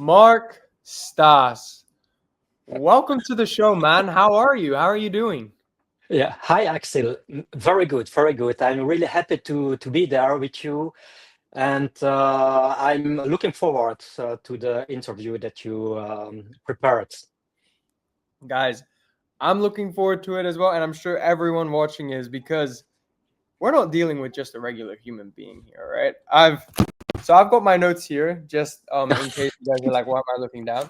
Mark Stas. Welcome to the show, man. How are you? How are you doing? Yeah. Hi, Axel. Very good, very good. I'm really happy to be there with you, and I'm looking forward to the interview that you prepared. Guys, I'm looking forward to it as well, and I'm sure everyone watching is because we're not dealing with just a regular human being here, right? I've got my notes here just in case you guys are like, why am I looking down?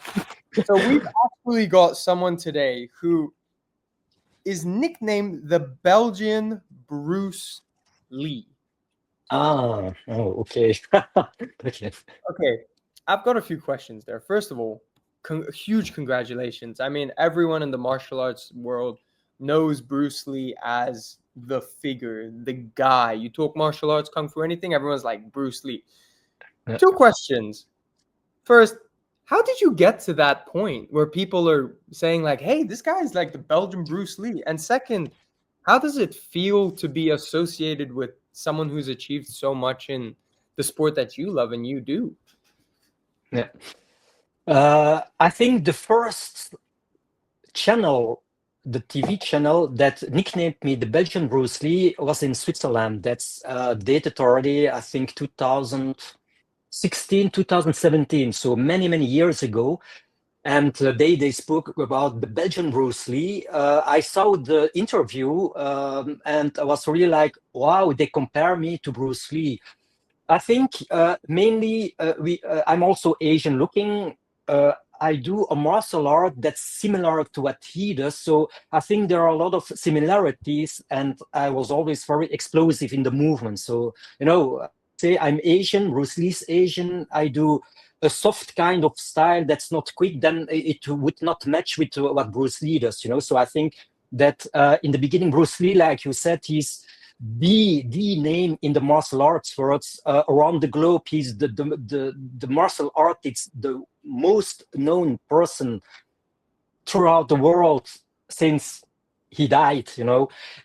So we've actually got someone today who is nicknamed the Belgian Bruce Lee. Okay. Okay. Okay, I've got a few questions there. First of all, huge congratulations. I mean, everyone in the martial arts world knows Bruce Lee as the figure, the guy. You talk martial arts, kung fu, anything, everyone's like Bruce Lee. Yeah. Two questions. First, how did you get to that point where people are saying like, "Hey, this guy is like the Belgian Bruce Lee"? And second, how does it feel to be associated with someone who's achieved so much in the sport that you love and you do? Yeah. I think the first channel, the TV channel that nicknamed me the Belgian Bruce Lee was in Switzerland. That's dated already, I think, 2016, 2017. So many years ago. And they spoke about the Belgian Bruce Lee. I saw the interview and I was really like, wow, they compare me to Bruce Lee. I think mainly I'm also Asian looking. I do a martial art that's similar to what he does. So I think there are a lot of similarities, and I was always very explosive in the movement. So, say I'm Asian, Bruce Lee's Asian. I do a soft kind of style that's not quick, then it would not match with what Bruce Lee does. So I think that in the beginning, Bruce Lee, like you said, he's the name in the martial arts world around the globe. He's the martial artist, the most known person throughout the world since he died.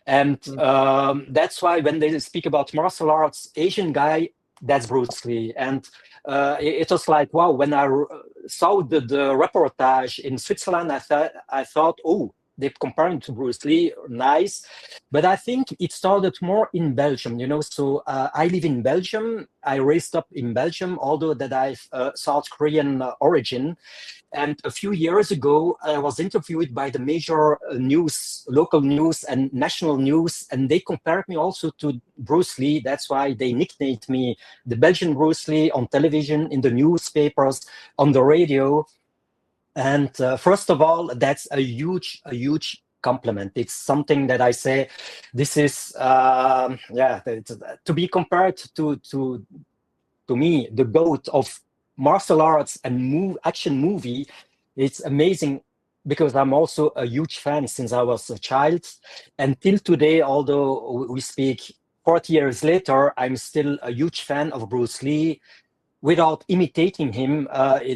And that's why when they speak about martial arts, Asian guy, that's Bruce Lee. And it was like, wow, when I saw the reportage in Switzerland, I thought, oh, they're comparing to Bruce Lee, nice. But I think it started more in Belgium. So I live in Belgium. I raised up in Belgium, although that I've South Korean origin. And a few years ago, I was interviewed by the major news, local news and national news, and they compared me also to Bruce Lee. That's why they nicknamed me the Belgian Bruce Lee on television, in the newspapers, on the radio. And first of all, that's a huge compliment. It's something that I say, this is, to be compared to me, the GOAT of martial arts and action movie. It's amazing because I'm also a huge fan since I was a child. And till today, although we speak 40 years later, I'm still a huge fan of Bruce Lee. Without imitating him,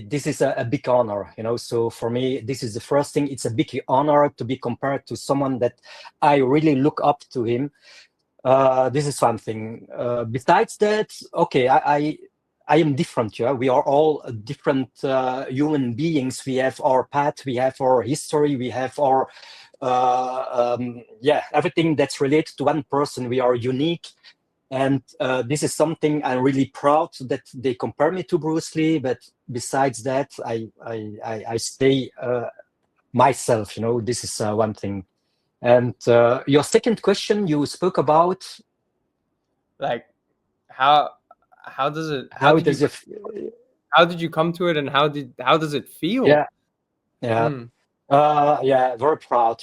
this is a big honor. So for me, this is the first thing. It's a big honor to be compared to someone that I really look up to him. This is something. Besides that, okay, I am different. Yeah, we are all different human beings. We have our path, we have our history, we have our everything that's related to one person. We are unique, and this is something I'm really proud that they compare me to Bruce Lee. But besides that, I stay myself. This is one thing. And your second question, you spoke about Like, how does it? how does it? How did you come to it, and how does it feel? Yeah, yeah. Mm. Yeah, very proud.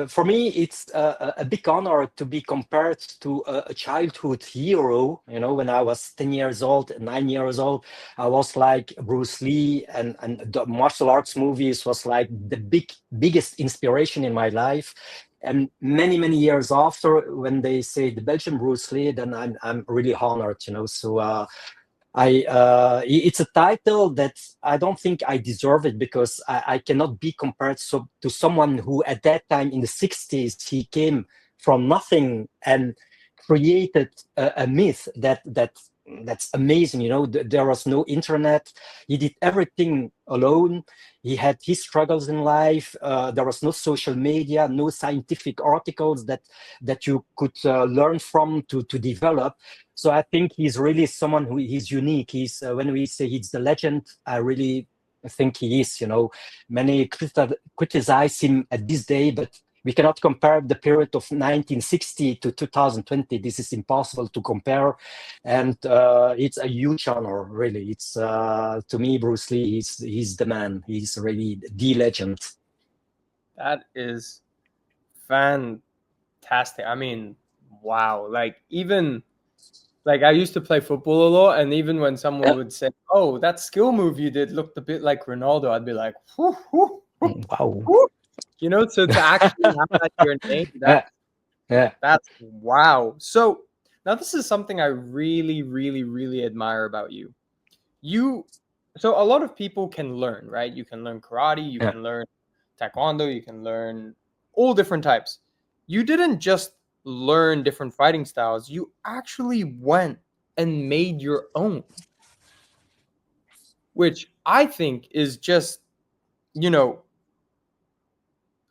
For me, it's a big honor to be compared to a childhood hero. When I was 10 years old, 9 years old, I was like Bruce Lee, and the martial arts movies was like the biggest inspiration in my life. And many years after, when they say the Belgian Bruce Lee, then I'm really honored. So it's a title that I don't think I deserve it, because I cannot be compared to someone who at that time in the 60s, he came from nothing and created a myth that that's amazing. There was no internet. He did everything alone. He had his struggles in life. There was no social media, no scientific articles that you could learn from to develop. So I think he's really someone who is unique. He's when we say he's the legend, I really think he is. Many criticize him at this day, but we cannot compare the period of 1960 to 2020. This is impossible to compare. And it's a huge honor, really. It's to me, Bruce Lee, he's the man. He's really the legend. That is fantastic. I mean, wow. Like, even like, I used to play football a lot, and even when someone would say, "Oh, that skill move you did looked a bit like Ronaldo," I'd be like, whoo, whoo, whoo, Wow. whoo. So to actually have that your name, that's wow. So now this is something I really, really, really admire about you. So a lot of people can learn, right? You can learn karate, you can learn taekwondo, you can learn all different types. You didn't just learn different fighting styles, you actually went and made your own, which I think is just,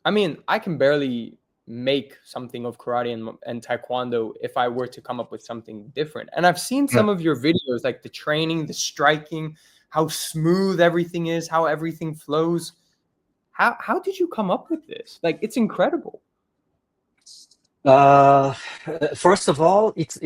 I mean, I can barely make something of karate and taekwondo if I were to come up with something different. And I've seen some of your videos, like the training, the striking, how smooth everything is, how everything flows. How did you come up with this? Like, it's incredible. First of all, it's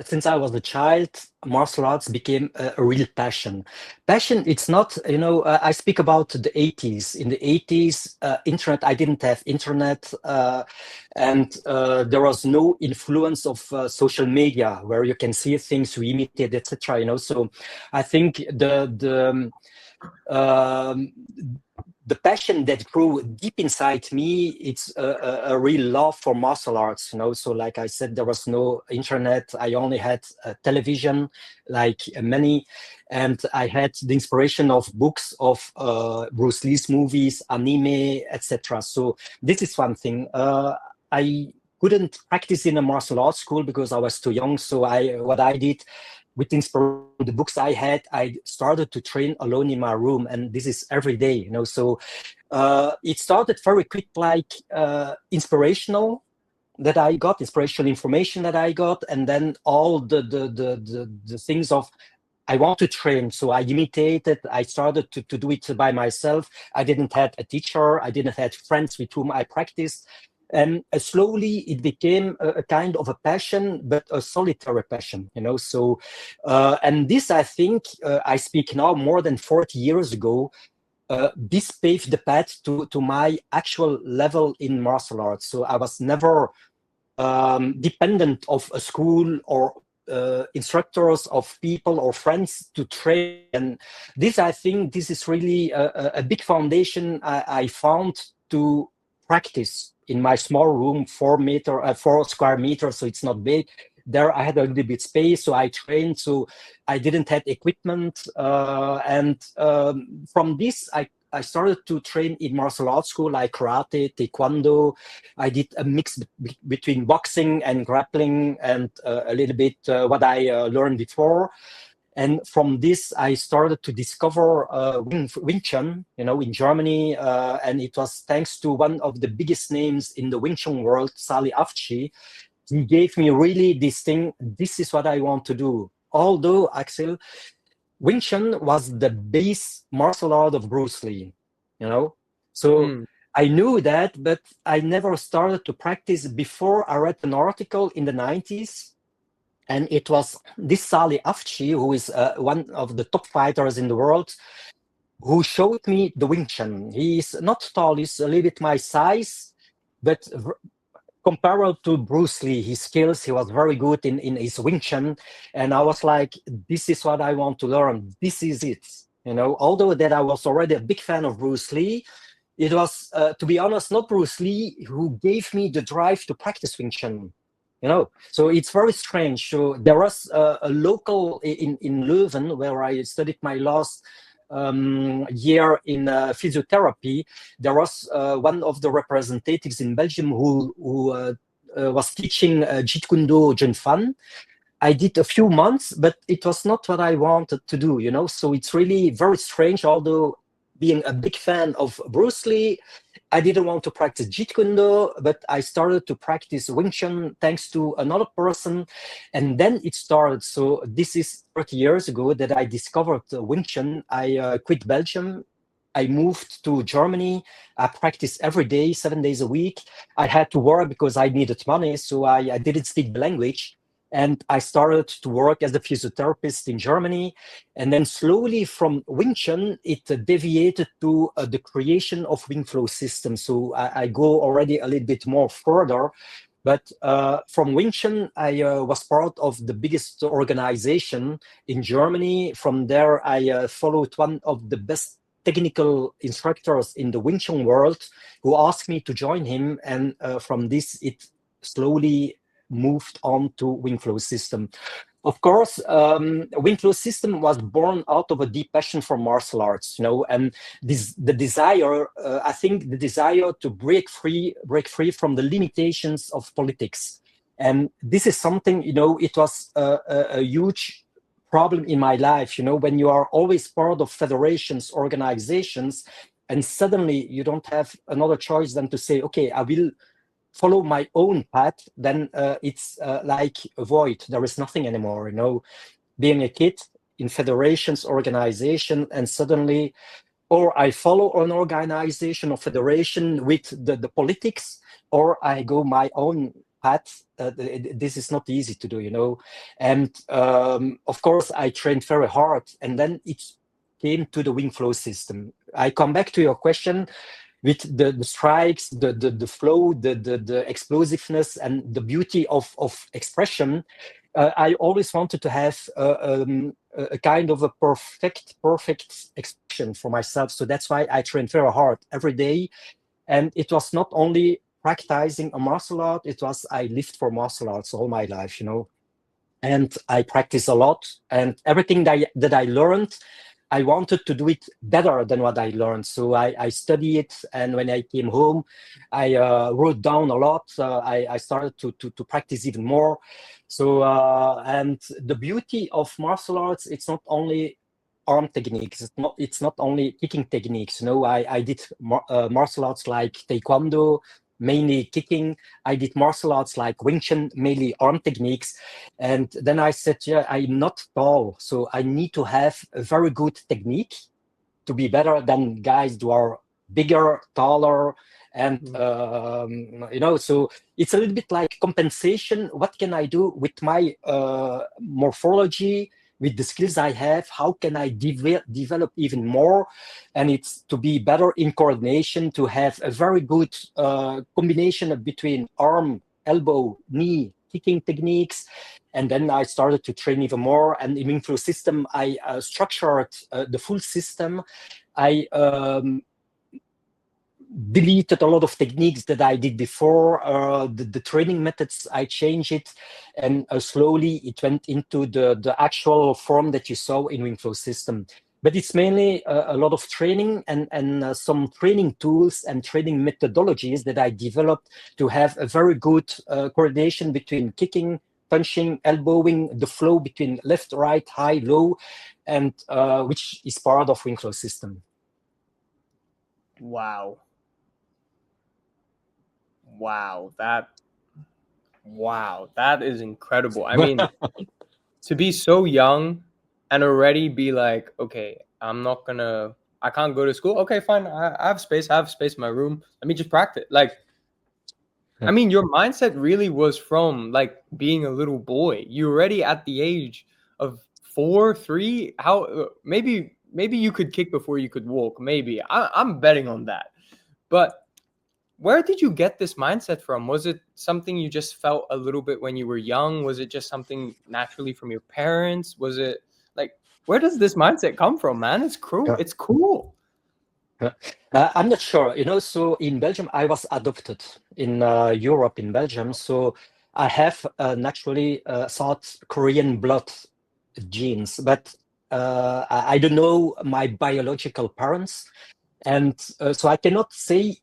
since I was a child, martial arts became a real passion. Passion, it's not, I speak about the 80s. In the 80s, internet, I didn't have internet, and there was no influence of social media where you can see things, you imitate, etc. So I think the passion that grew deep inside me, it's a real love for martial arts. So like I said, there was no internet. I only had television, like many, and I had the inspiration of books, of Bruce Lee's movies, anime, etc. So this is one thing. I couldn't practice in a martial arts school because I was too young. So what I did, with the books I had, I started to train alone in my room, and this is every day. So it started very quick, like inspirational information that I got, and then all the things of I want to train. So I imitated. I started to do it by myself. I didn't have a teacher. I didn't have friends with whom I practiced. And slowly it became a kind of a passion, but a solitary passion, So, and this, I think, I speak now more than 40 years ago. This paved the path to my actual level in martial arts. So I was never dependent of a school or instructors, of people or friends to train. And this, I think, this is really a big foundation I found to practice in my small room, 4 square meters, so it's not big. There I had a little bit space, so I trained. So I didn't have equipment, and from this I started to train in martial arts school, like karate, taekwondo. I did a mix between boxing and grappling, and a little bit what I learned before. And from this, I started to discover Wing Chun, in Germany. And it was thanks to one of the biggest names in the Wing Chun world, Sali Afchi. He gave me really this thing. This is what I want to do. Although, Axel, Wing Chun was the base martial art of Bruce Lee, So I knew that, but I never started to practice before I read an article in the 90s. And it was this Sali Afchi, who is one of the top fighters in the world, who showed me the Wing Chun. He's not tall, he's a little bit my size, but comparable to Bruce Lee, his skills, he was very good in his Wing Chun. And I was like, this is what I want to learn. This is it. Although that I was already a big fan of Bruce Lee, it was, to be honest, not Bruce Lee who gave me the drive to practice Wing Chun. So it's very strange. So there was a local in Leuven, where I studied my last year in physiotherapy. There was one of the representatives in Belgium who was teaching Jeet Kune Do Jun Fan. I did a few months, but it was not what I wanted to do, you know. So it's really very strange. Although being a big fan of Bruce Lee, I didn't want to practice Jeet Kune Do, but I started to practice Wing Chun thanks to another person, and then it started. So this is 30 years ago that I discovered Wing Chun. I quit Belgium. I moved to Germany. I practiced every day, 7 days a week. I had to work because I needed money, so I didn't speak the language. And I started to work as a physiotherapist in Germany. And then slowly from Wing Chun, it deviated to the creation of Wing Flow systems. So I go already a little bit more further. But from Wing Chun, I was part of the biggest organization in Germany. From there, I followed one of the best technical instructors in the Wing Chun world who asked me to join him. And from this, it slowly moved on to Wing Flow system. Of course, Wing Flow system was born out of a deep passion for martial arts, you know, and the desire, I think, the desire to break free from the limitations of politics, and this is something, you know, it was a huge problem in my life, you know, when you are always part of federations, organizations, and suddenly you don't have another choice than to say, okay, I will follow my own path, then it's like a void. There is nothing anymore, you know, being a kid in federations, organization, and suddenly, or I follow an organization or federation with the politics, or I go my own path. This is not easy to do, you know. And of course, I trained very hard, and then it came to the Wing Flow system. I come back to your question with the strikes, the flow, the explosiveness, and the beauty of expression. I always wanted to have a kind of a perfect expression for myself. So that's why I trained very hard every day. And it was not only practicing a martial art, it was I lived for martial arts all my life, you know. And I practice a lot, and everything that I learned, I wanted to do it better than what I learned. So I studied it, and when I came home, I wrote down a lot. I started to practice even more. So and the beauty of martial arts, it's not only arm techniques. It's not only kicking techniques. You know, I did martial arts like Taekwondo, mainly kicking. I did martial arts like Wing Chun, mainly arm techniques. And then I said, yeah, I'm not tall, so I need to have a very good technique to be better than guys who are bigger, taller, and you know. So it's a little bit like compensation. What can I do with my morphology, with the skills I have? How can I develop even more? And it's to be better in coordination, to have a very good combination between arm, elbow, knee, kicking techniques. And then I started to train even more. And in Wing Flow system, I structured the full system. I deleted a lot of techniques that I did before. The training methods, I changed it, and slowly it went into the actual form that you saw in Wing Flow system. But it's mainly a lot of training and some training tools and training methodologies that I developed to have a very good coordination between kicking, punching, elbowing, the flow between left, right, high, low, and which is part of Wing Flow system. Wow. Wow. That is incredible. I mean, to be so young and already be like, okay, I can't go to school. Okay, fine. I have space. I have space in my room. Let me just practice. Like, I mean, your mindset really was from like being a little boy. You already at the age of 4, 3. How maybe you could kick before you could walk. Maybe I'm betting on that. But where did you get this mindset from? Was it something you just felt a little bit when you were young? Was it just something naturally from your parents? Was it like, where does this mindset come from, man? It's cool. It's cool. I'm not sure, you know. So in Belgium, I was adopted in Europe, in Belgium. So I have naturally South Korean blood genes, but I don't know my biological parents. And so I cannot say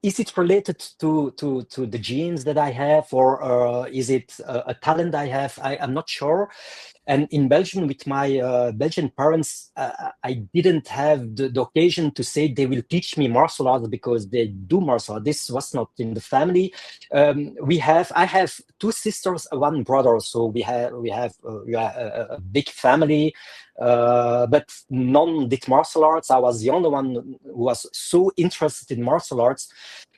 is it related to the genes that I have, or is it a talent I have? I'm not sure. And in Belgium, with my Belgian parents, I didn't have the occasion to say they will teach me martial arts because they do martial arts. This was not in the family. I have two sisters, one brother, so we have a big family, but none did martial arts. I was the only one who was so interested in martial arts.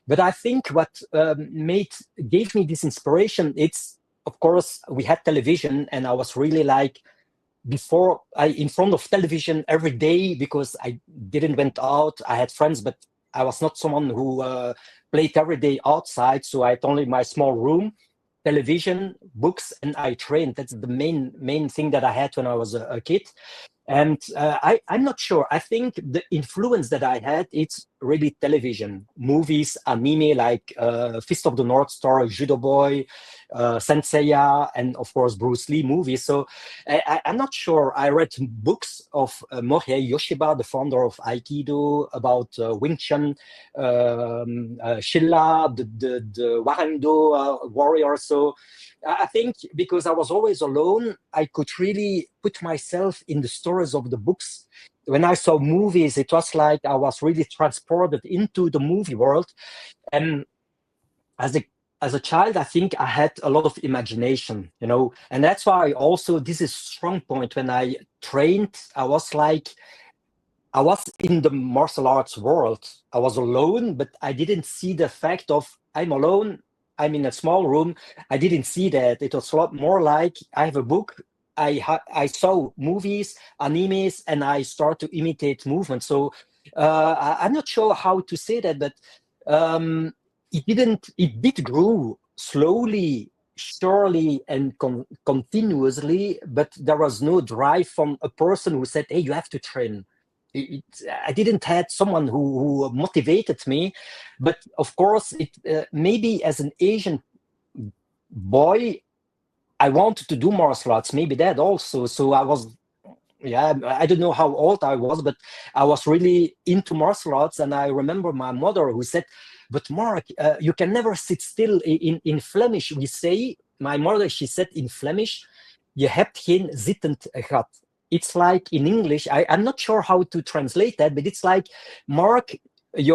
But I think what gave me this inspiration, it's, of course, we had television, and I was really like, before I in front of television every day, because I didn't went out. I had friends, but I was not someone who played every day outside. So I had only my small room, television, books, and I trained. That's the main thing that I had when I was a kid. And I'm not sure. I think the influence that I had, it's really television, movies, anime, like Fist of the North Star, Judo Boy, Senseiya, and of course Bruce Lee movies. So I'm not sure. I read books of Morihei Yoshiba, the founder of Aikido, about Wing Chun, Shilla, the Warando warrior. So I think because I was always alone, I could really put myself in the stories of the books. When I saw movies, it was like I was really transported into the movie world. And as a child, I think I had a lot of imagination, and that's why also this is strong point. When I trained, I was in the martial arts world. I was alone, but I didn't see the fact of I'm alone. I'm in a small room. I didn't see that. It was a lot more like I have a book. I saw movies, animes, and I start to imitate movement. So I'm not sure how to say that, but it didn't. It did grow slowly, surely, and continuously. But there was no drive from a person who said, "Hey, you have to train." I didn't had someone who motivated me, but of course, maybe as an Asian boy, I wanted to do martial arts. Maybe that also. So I was, yeah, I don't know how old I was, but I was really into martial arts. And I remember my mother who said, "But Mark, you can never sit still." In Flemish, we say, my mother, she said in Flemish, "Je hebt geen zittend gat." It's like in English, I'm not sure how to translate that, but it's like, Mark, you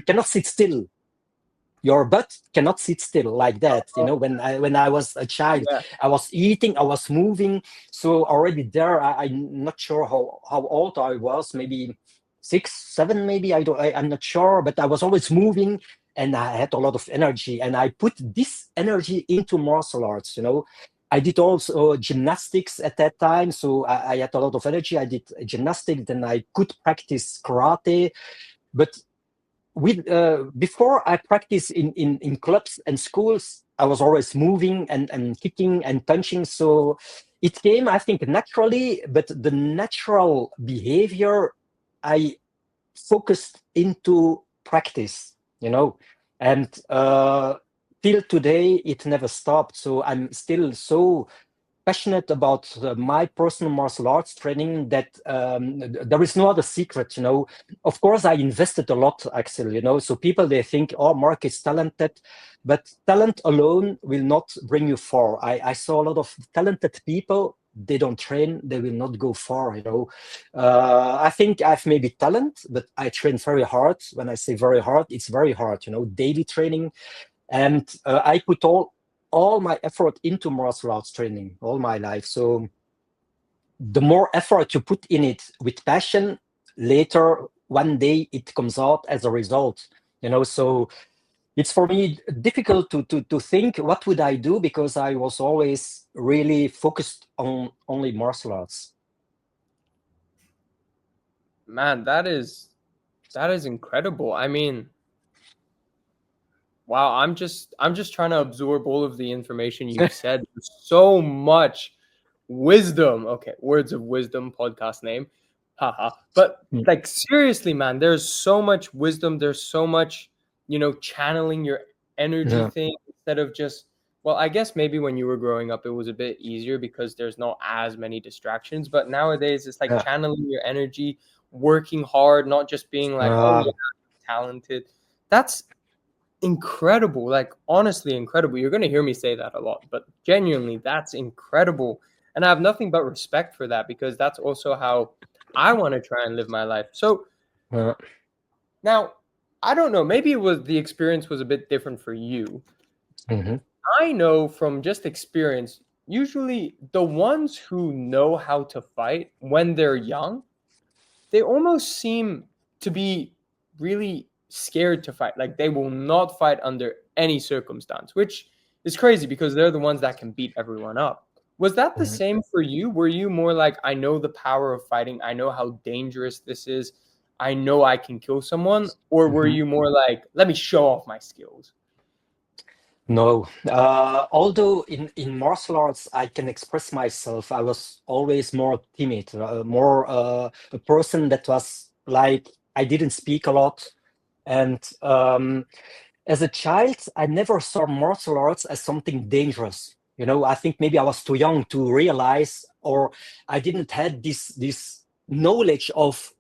cannot sit still. Your butt cannot sit still like that. When I was a child, Yeah. I was eating, I was moving. So already there, I'm not sure how old I was, maybe 6, 7, maybe. I'm not sure, but I was always moving, and I had a lot of energy, and I put this energy into martial arts. I did also gymnastics at that time, so I had a lot of energy. I did gymnastics, then I could practice karate, but before I practiced in clubs and schools, I was always moving and kicking and punching. So it came, I think, naturally, but the natural behavior, I focused into practice, and till today, it never stopped. So I'm still so passionate about my personal martial arts training that there is no other secret. Of course, I invested a lot, Axel. So people, they think, oh, Mark is talented, but talent alone will not bring you far. I saw a lot of talented people, they don't train, they will not go far. I think I've maybe talent, but I train very hard. When I say very hard, it's very hard. Daily training. And I put all my effort into martial arts training all my life. So the more effort you put in it with passion, later one day it comes out as a result. So it's for me difficult to think what would I do, because I was always really focused on only martial arts. Man, that is incredible. I mean, wow, I'm just trying to absorb all of the information you've said. There's so much wisdom. Okay, words of wisdom podcast name. Haha. But like seriously, man, there's so much wisdom, there's so much, channeling your energy Yeah. thing instead of just, well, I guess maybe when you were growing up it was a bit easier because there's not as many distractions, but nowadays it's like Yeah. channeling your energy, working hard, not just being like, oh Uh, yeah, talented. That's incredible. Like, honestly, incredible. You're going to hear me say that a lot, but genuinely, that's incredible. And I have nothing but respect for that, because that's also how I want to try and live my life. So Uh, now, I don't know, maybe the experience was a bit different for you. mhm, I know from just experience, usually the ones who know how to fight when they're young, they almost seem to be really scared to fight. Like, they will not fight under any circumstance, which is crazy because they're the ones that can beat everyone up. Was that the mhm, same for you? Were you more like, I know the power of fighting, I know how dangerous this is, I know I can kill someone? Or were mhm. you more like, let me show off my skills? No, although in martial arts I can express myself, I was always more timid, more a person that was like I didn't speak a lot, and as a child I never saw martial arts as something dangerous. You know, I think maybe I was too young to realize, or I didn't had this knowledge of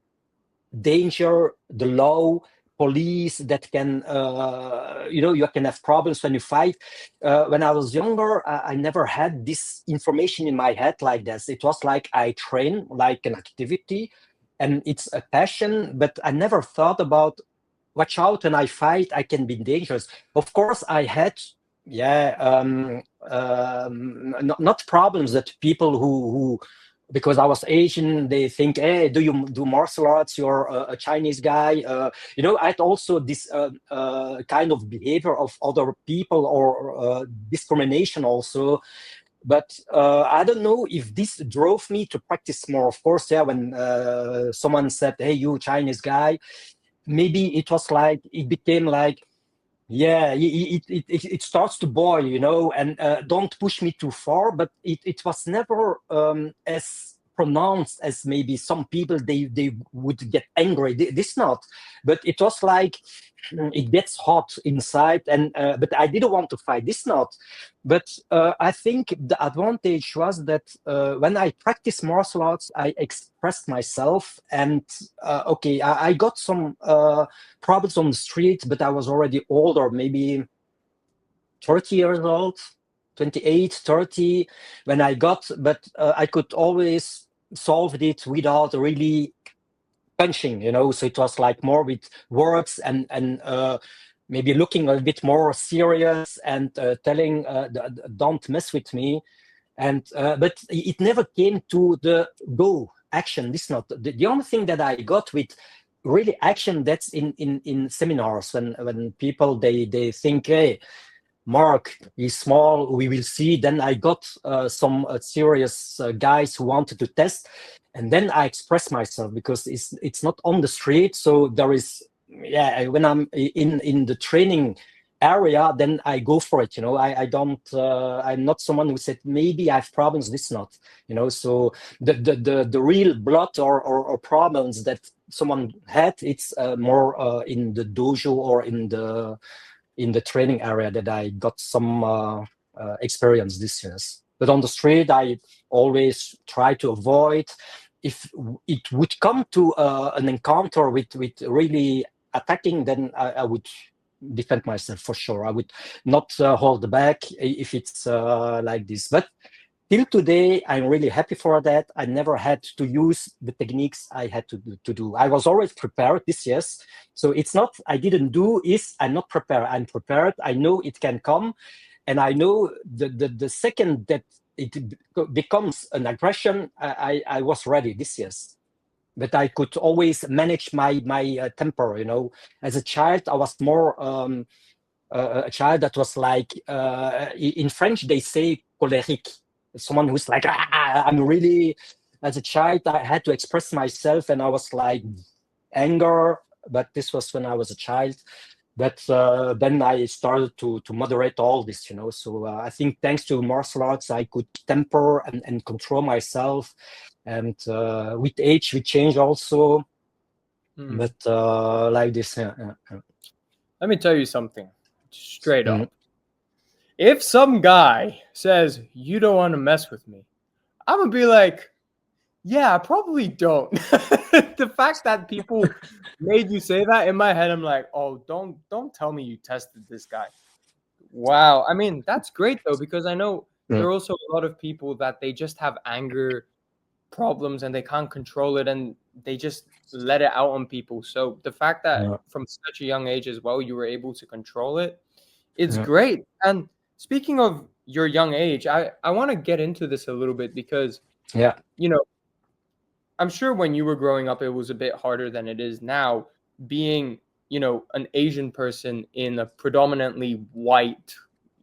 danger, the law, police that can, you can have problems when you fight. When I was younger, I never had this information in my head like this. It was like I train like an activity and it's a passion, but I never thought about watch out when I fight, I can be dangerous. Of course, I had, yeah, not problems that people who because I was Asian, they think, hey, do you do martial arts? You're a Chinese guy. I had also this kind of behavior of other people or discrimination also. But I don't know if this drove me to practice more. Of course, yeah, when someone said, hey, you Chinese guy, maybe it was like, it became like, yeah, it starts to boil, and don't push me too far, but it was never as pronounced as maybe some people they would get angry. This not, but it was like it gets hot inside, and but I didn't want to fight. This not, but I think the advantage was that when I practiced martial arts, I expressed myself, and okay, I got some problems on the street, but I was already older, maybe 30 years old, 28, 30, when I got, but I could always solve it without really punching, so it was like more with words and maybe looking a bit more serious and telling don't mess with me. And but it never came to the go action. This not the only thing that I got with really action. That's in seminars when people they think, hey, Mark is small, we will see. Then I got some serious guys who wanted to test, and then I express myself because it's not on the street. So there is, yeah, when I'm in the training area, then I go for it. I don't. I'm not someone who said maybe I have problems. This not. So the real blood or problems that someone had, it's more in the dojo or in the training area that I got some experience this years. But on the street, I always try to avoid. If it would come to an encounter with really attacking, then I would defend myself for sure. I would not hold back if it's like this. But till today, I'm really happy for that. I never had to use the techniques I had to do. I was always prepared this, yes. So it's not I didn't do, is I'm not prepared. I'm prepared. I know it can come. And I know the second that it becomes an aggression, I was ready this, yes. But I could always manage my temper, As a child, I was more a child that was like, in French, they say colérique, someone who's like, I'm really, as a child, I had to express myself and I was like anger, but this was when I was a child. But then I started to moderate all this, So I think thanks to martial arts, I could temper and control myself. And with age, we change also. But like this, Let me tell you something straight Mm. up. If some guy says, you don't want to mess with me, I'm going to be like, Yeah, I probably don't. The fact that people made you say that in my head, I'm like, oh, don't tell me you tested this guy. Wow. I mean, that's great though, because I know there Mm, are also a lot of people that they just have anger problems and they can't control it and they just let it out on people. So the fact that yeah, from such a young age as well, you were able to control it, it's yeah, great. And speaking of your young age, I want to get into this a little bit because, yeah, you know, I'm sure when you were growing up, it was a bit harder than it is now, being, an Asian person in a predominantly white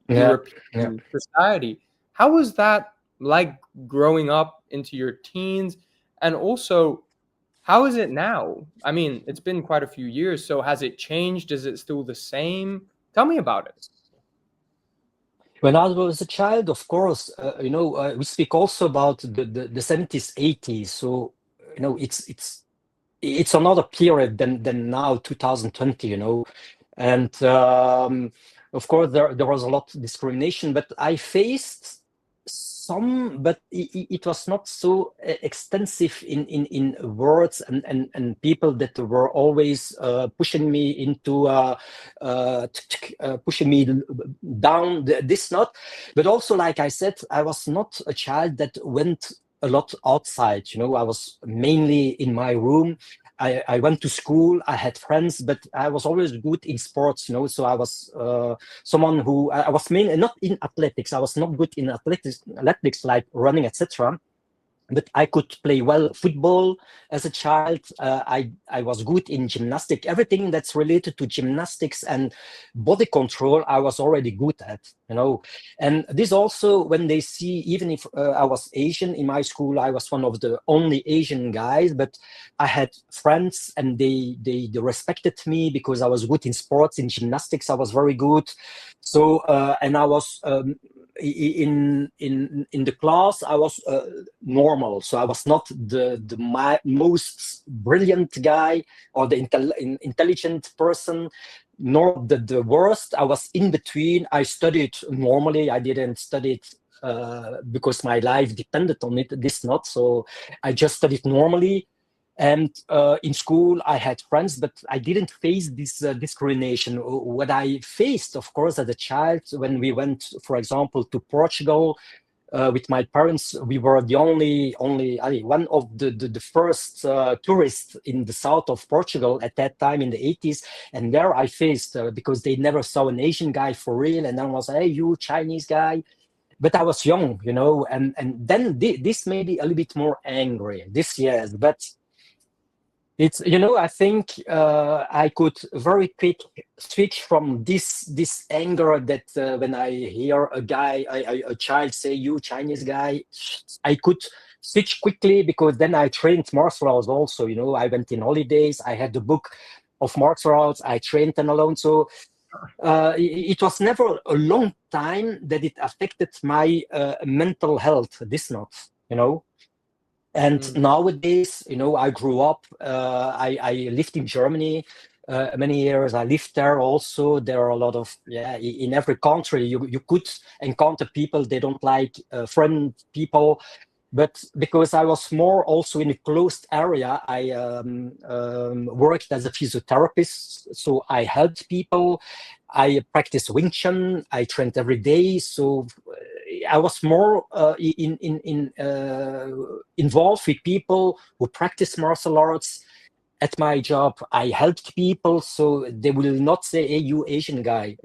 yeah, yeah. European society. How was that like growing up into your teens? And also, how is it now? I mean, it's been quite a few years, so has it changed? Is it still the same? Tell me about it. When I was a child, of course, we speak also about the 70s, 80s. So, it's another period than now 2020, and of course there was a lot of discrimination, but I faced some, but it was not so extensive in words and people that were always pushing me into pushing me down, this not. But also, like I said, I was not a child that went a lot outside. I was mainly in my room. I went to school, I had friends, but I was always good in sports, so I was someone who I was mainly not in athletics. I was not good in athletics like running, etc. But I could play well football as a child. I was good in gymnastics. Everything that's related to gymnastics and body control, I was already good at. And this also, when they see, even if I was Asian in my school, I was one of the only Asian guys, but I had friends and they respected me because I was good in sports. In gymnastics, I was very good. So and I was in the class, I was normal. So I was not the most brilliant guy or the intelligent person, nor the worst. I was in between. I studied normally. I didn't study it because my life depended on it. This not. So I just studied normally. And in school, I had friends, but I didn't face this discrimination. What I faced, of course, as a child, when we went, for example, to Portugal with my parents, we were the only one of the first tourists in the south of Portugal at that time in the 80s. And there I faced, because they never saw an Asian guy for real. And then I was, hey, you Chinese guy. But I was young, and then this made me a little bit more angry this year. But it's, I think I could very quick switch from this anger that when I hear a guy, a child say, you Chinese guy, I could switch quickly, because then I trained martial arts also. I went in holidays, I had the book of martial arts, I trained them alone. So it was never a long time that it affected my mental health, this not, and Mm. nowadays, I grew up, I lived in Germany many years. I lived there also. There are a lot of, in every country, you could encounter people, they don't like friend people. But because I was more also in a closed area, I worked as a physiotherapist. So I helped people. I practiced Wing Chun. I trained every day. So I was more involved with people who practice martial arts. At my job, I helped people, so they will not say, "Hey, you Asian guy."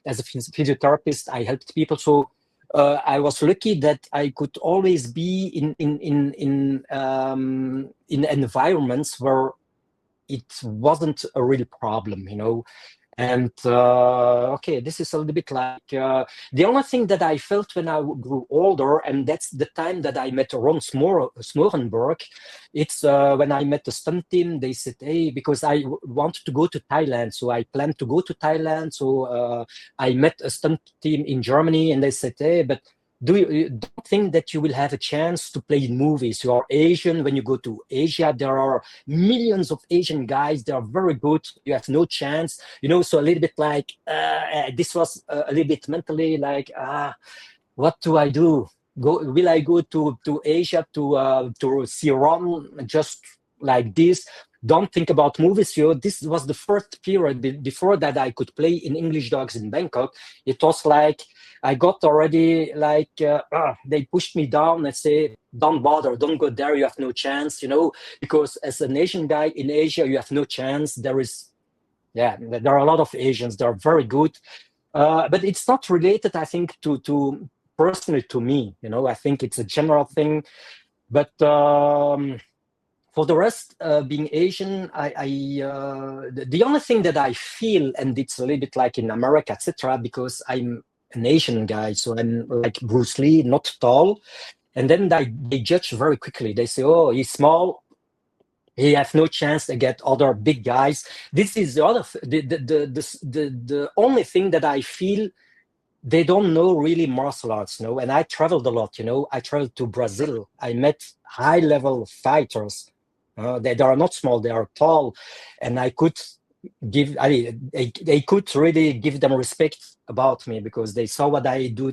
As a physiotherapist, I helped people. So I was lucky that I could always be in environments where it wasn't a real problem. And okay, this is a little bit like the only thing that I felt when I grew older, and that's the time that I met Ron Smorenberg. It's when I met the stunt team. They said, "Hey," because I wanted to go to Thailand, so I planned to go to Thailand. So I met a stunt team in Germany, and they said, "Hey, but you don't think that you will have a chance to play in movies? You are Asian. When you go to Asia, there are millions of Asian guys. They are very good. You have no chance." So a little bit like this was a little bit mentally like, what do I do? Will I go to Asia to see Ron just like this? Don't think about movies. This was the first period before that I could play in English Dogs in Bangkok. It was like I got already like they pushed me down and say, don't bother, don't go there. You have no chance, because as an Asian guy in Asia, you have no chance. There are a lot of Asians. They're very good, but it's not related, I think, to personally to me. I think it's a general thing. But for the rest, being Asian, the only thing that I feel, and it's a little bit like in America, etc., because I'm an Asian guy, so I'm like Bruce Lee, not tall, and then they judge very quickly. They say, "Oh, he's small. He has no chance to get other big guys." This is the other, the only thing that I feel they don't know really martial arts, And I traveled a lot, I traveled to Brazil. I met high-level fighters. They are not small, they are tall, and I could they could really give them respect about me because they saw what I do.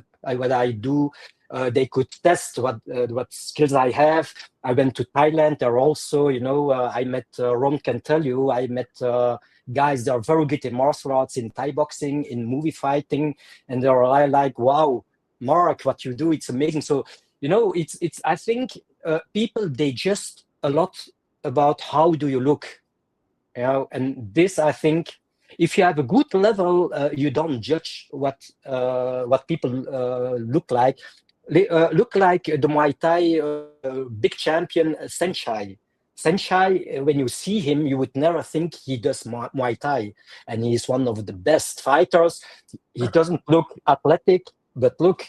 They could test what skills I have. I went to Thailand. There also, I met Ron can tell you. I met guys that are very good in martial arts, in Thai boxing, in movie fighting, and they're like, "Wow, Mark, what you do, it's amazing." So it's. I think people they just a lot about how do you look, and this I think if you have a good level, you don't judge what people look like. They look like the Muay Thai big champion Senchai. Senchai, when you see him, you would never think he does Muay Thai, and he's one of the best fighters. He doesn't look athletic, but look,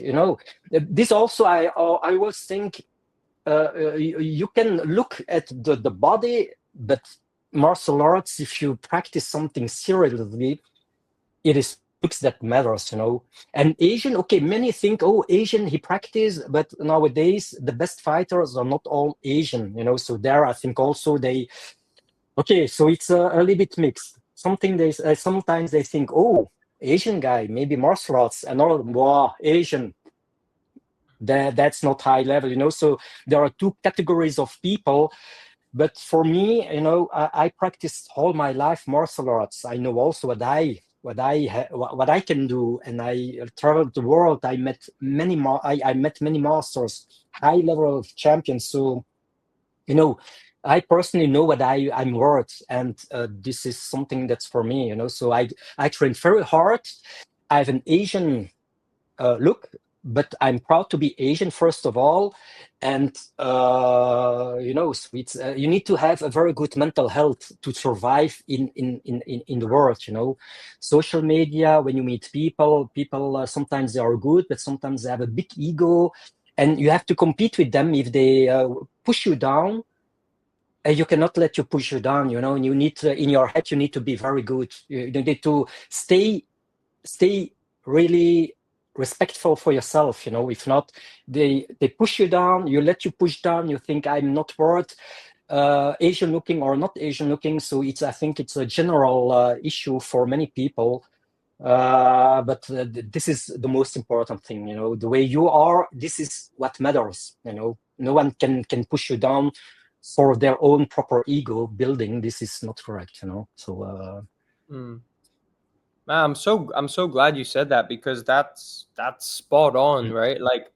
this also I always think you can look at the body, but martial arts, if you practice something seriously, it is looks that matters, And Asian, okay, many think, oh, Asian, he practice, but nowadays the best fighters are not all Asian, So there, I think also okay, so it's a little bit mixed. Sometimes they think, oh, Asian guy, maybe martial arts, and all, wow, Asian. That's not high level, So there are two categories of people. But for me, I practiced all my life martial arts. I know also what I can do, and I traveled the world. I met many masters, high level champions. So, I personally know what I'm worth, and this is something that's for me. So I train very hard. I have an Asian look, but I'm proud to be Asian first of all, and it's, you need to have a very good mental health to survive in the world. Social media, when you meet people sometimes they are good, but sometimes they have a big ego, and you have to compete with them. If they push you down, you cannot let you push you down. And you need in your head you need to be very good. You need to stay really respectful for yourself. If not, they push you down, you let you push down, you think I'm not worth Asian looking or not Asian looking. So I think it's a general issue for many people, but this is the most important thing. The way you are, this is what matters. No one can push you down for their own proper ego building. This is not correct. So Man, I'm so glad you said that because that's spot on, right? Like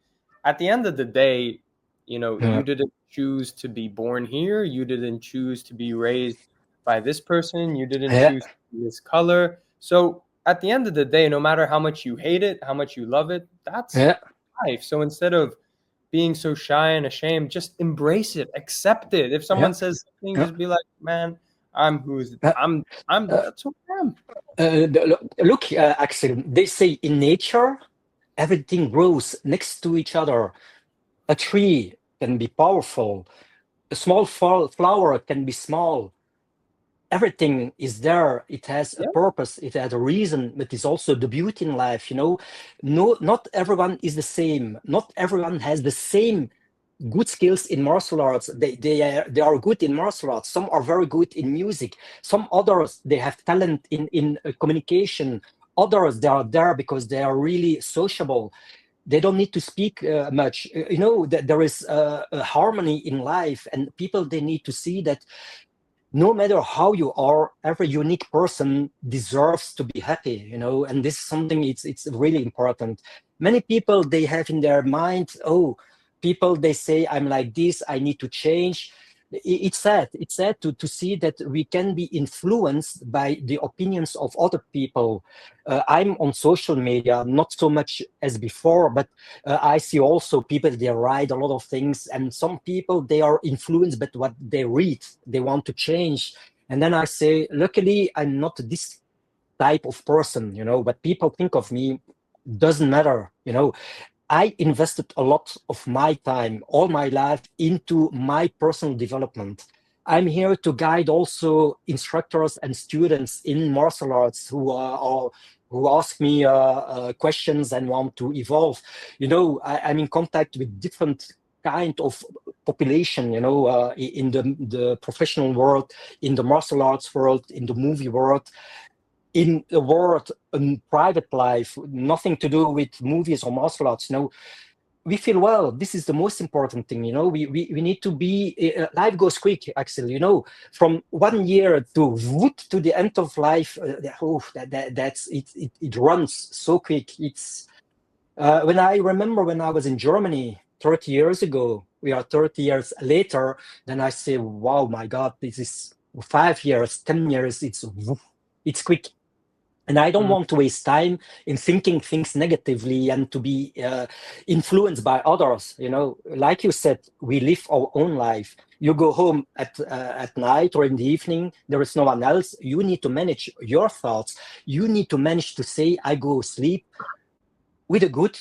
at the end of the day, you didn't choose to be born here. You didn't choose to be raised by this person. You didn't choose to be this color. So at the end of the day, no matter how much you hate it, how much you love it, that's life. So instead of being so shy and ashamed, just embrace it, accept it. If someone says something, just be like, man, I'm that's who I am. Look, Axel, they say in nature, everything grows next to each other. A tree can be powerful. A small flower can be small. Everything is there. It has a purpose. It has a reason. But it's also the beauty in life. No, not everyone is the same. Not everyone has the same good skills in martial arts. They are good in martial arts. Some are very good in music. Some others, they have talent in communication. Others, they are there because they are really sociable. They don't need to speak much. That there is a harmony in life, and people, they need to see that no matter how you are, every unique person deserves to be happy, and this is something, it's really important. Many people, they have in their mind, oh, people, they say, I'm like this, I need to change. It's sad to see that we can be influenced by the opinions of other people. I'm on social media, not so much as before, but I see also people, they write a lot of things, and some people, they are influenced by what they read. They want to change. And then I say, luckily, I'm not this type of person, what people think of me doesn't matter. I invested a lot of my time, all my life, into my personal development. I'm here to guide also instructors and students in martial arts who ask me questions and want to evolve. I'm in contact with different kind of population, in the professional world, in the martial arts world, in the movie world, in the world, in private life, nothing to do with movies or martial arts. We feel well. This is the most important thing. We need to be. Life goes quick, Axel. From 1 year to whoop to the end of life. That's it. It runs so quick. It's when I remember when I was in Germany 30 years ago. We are 30 years later. Then I say, wow, my God, this is 5 years, 10 years. It's quick. And I don't want to waste time in thinking things negatively and to be influenced by others. Like you said, we live our own life. You go home at night or in the evening, there is no one else. You need to manage your thoughts. You need to manage to say, I go sleep with a good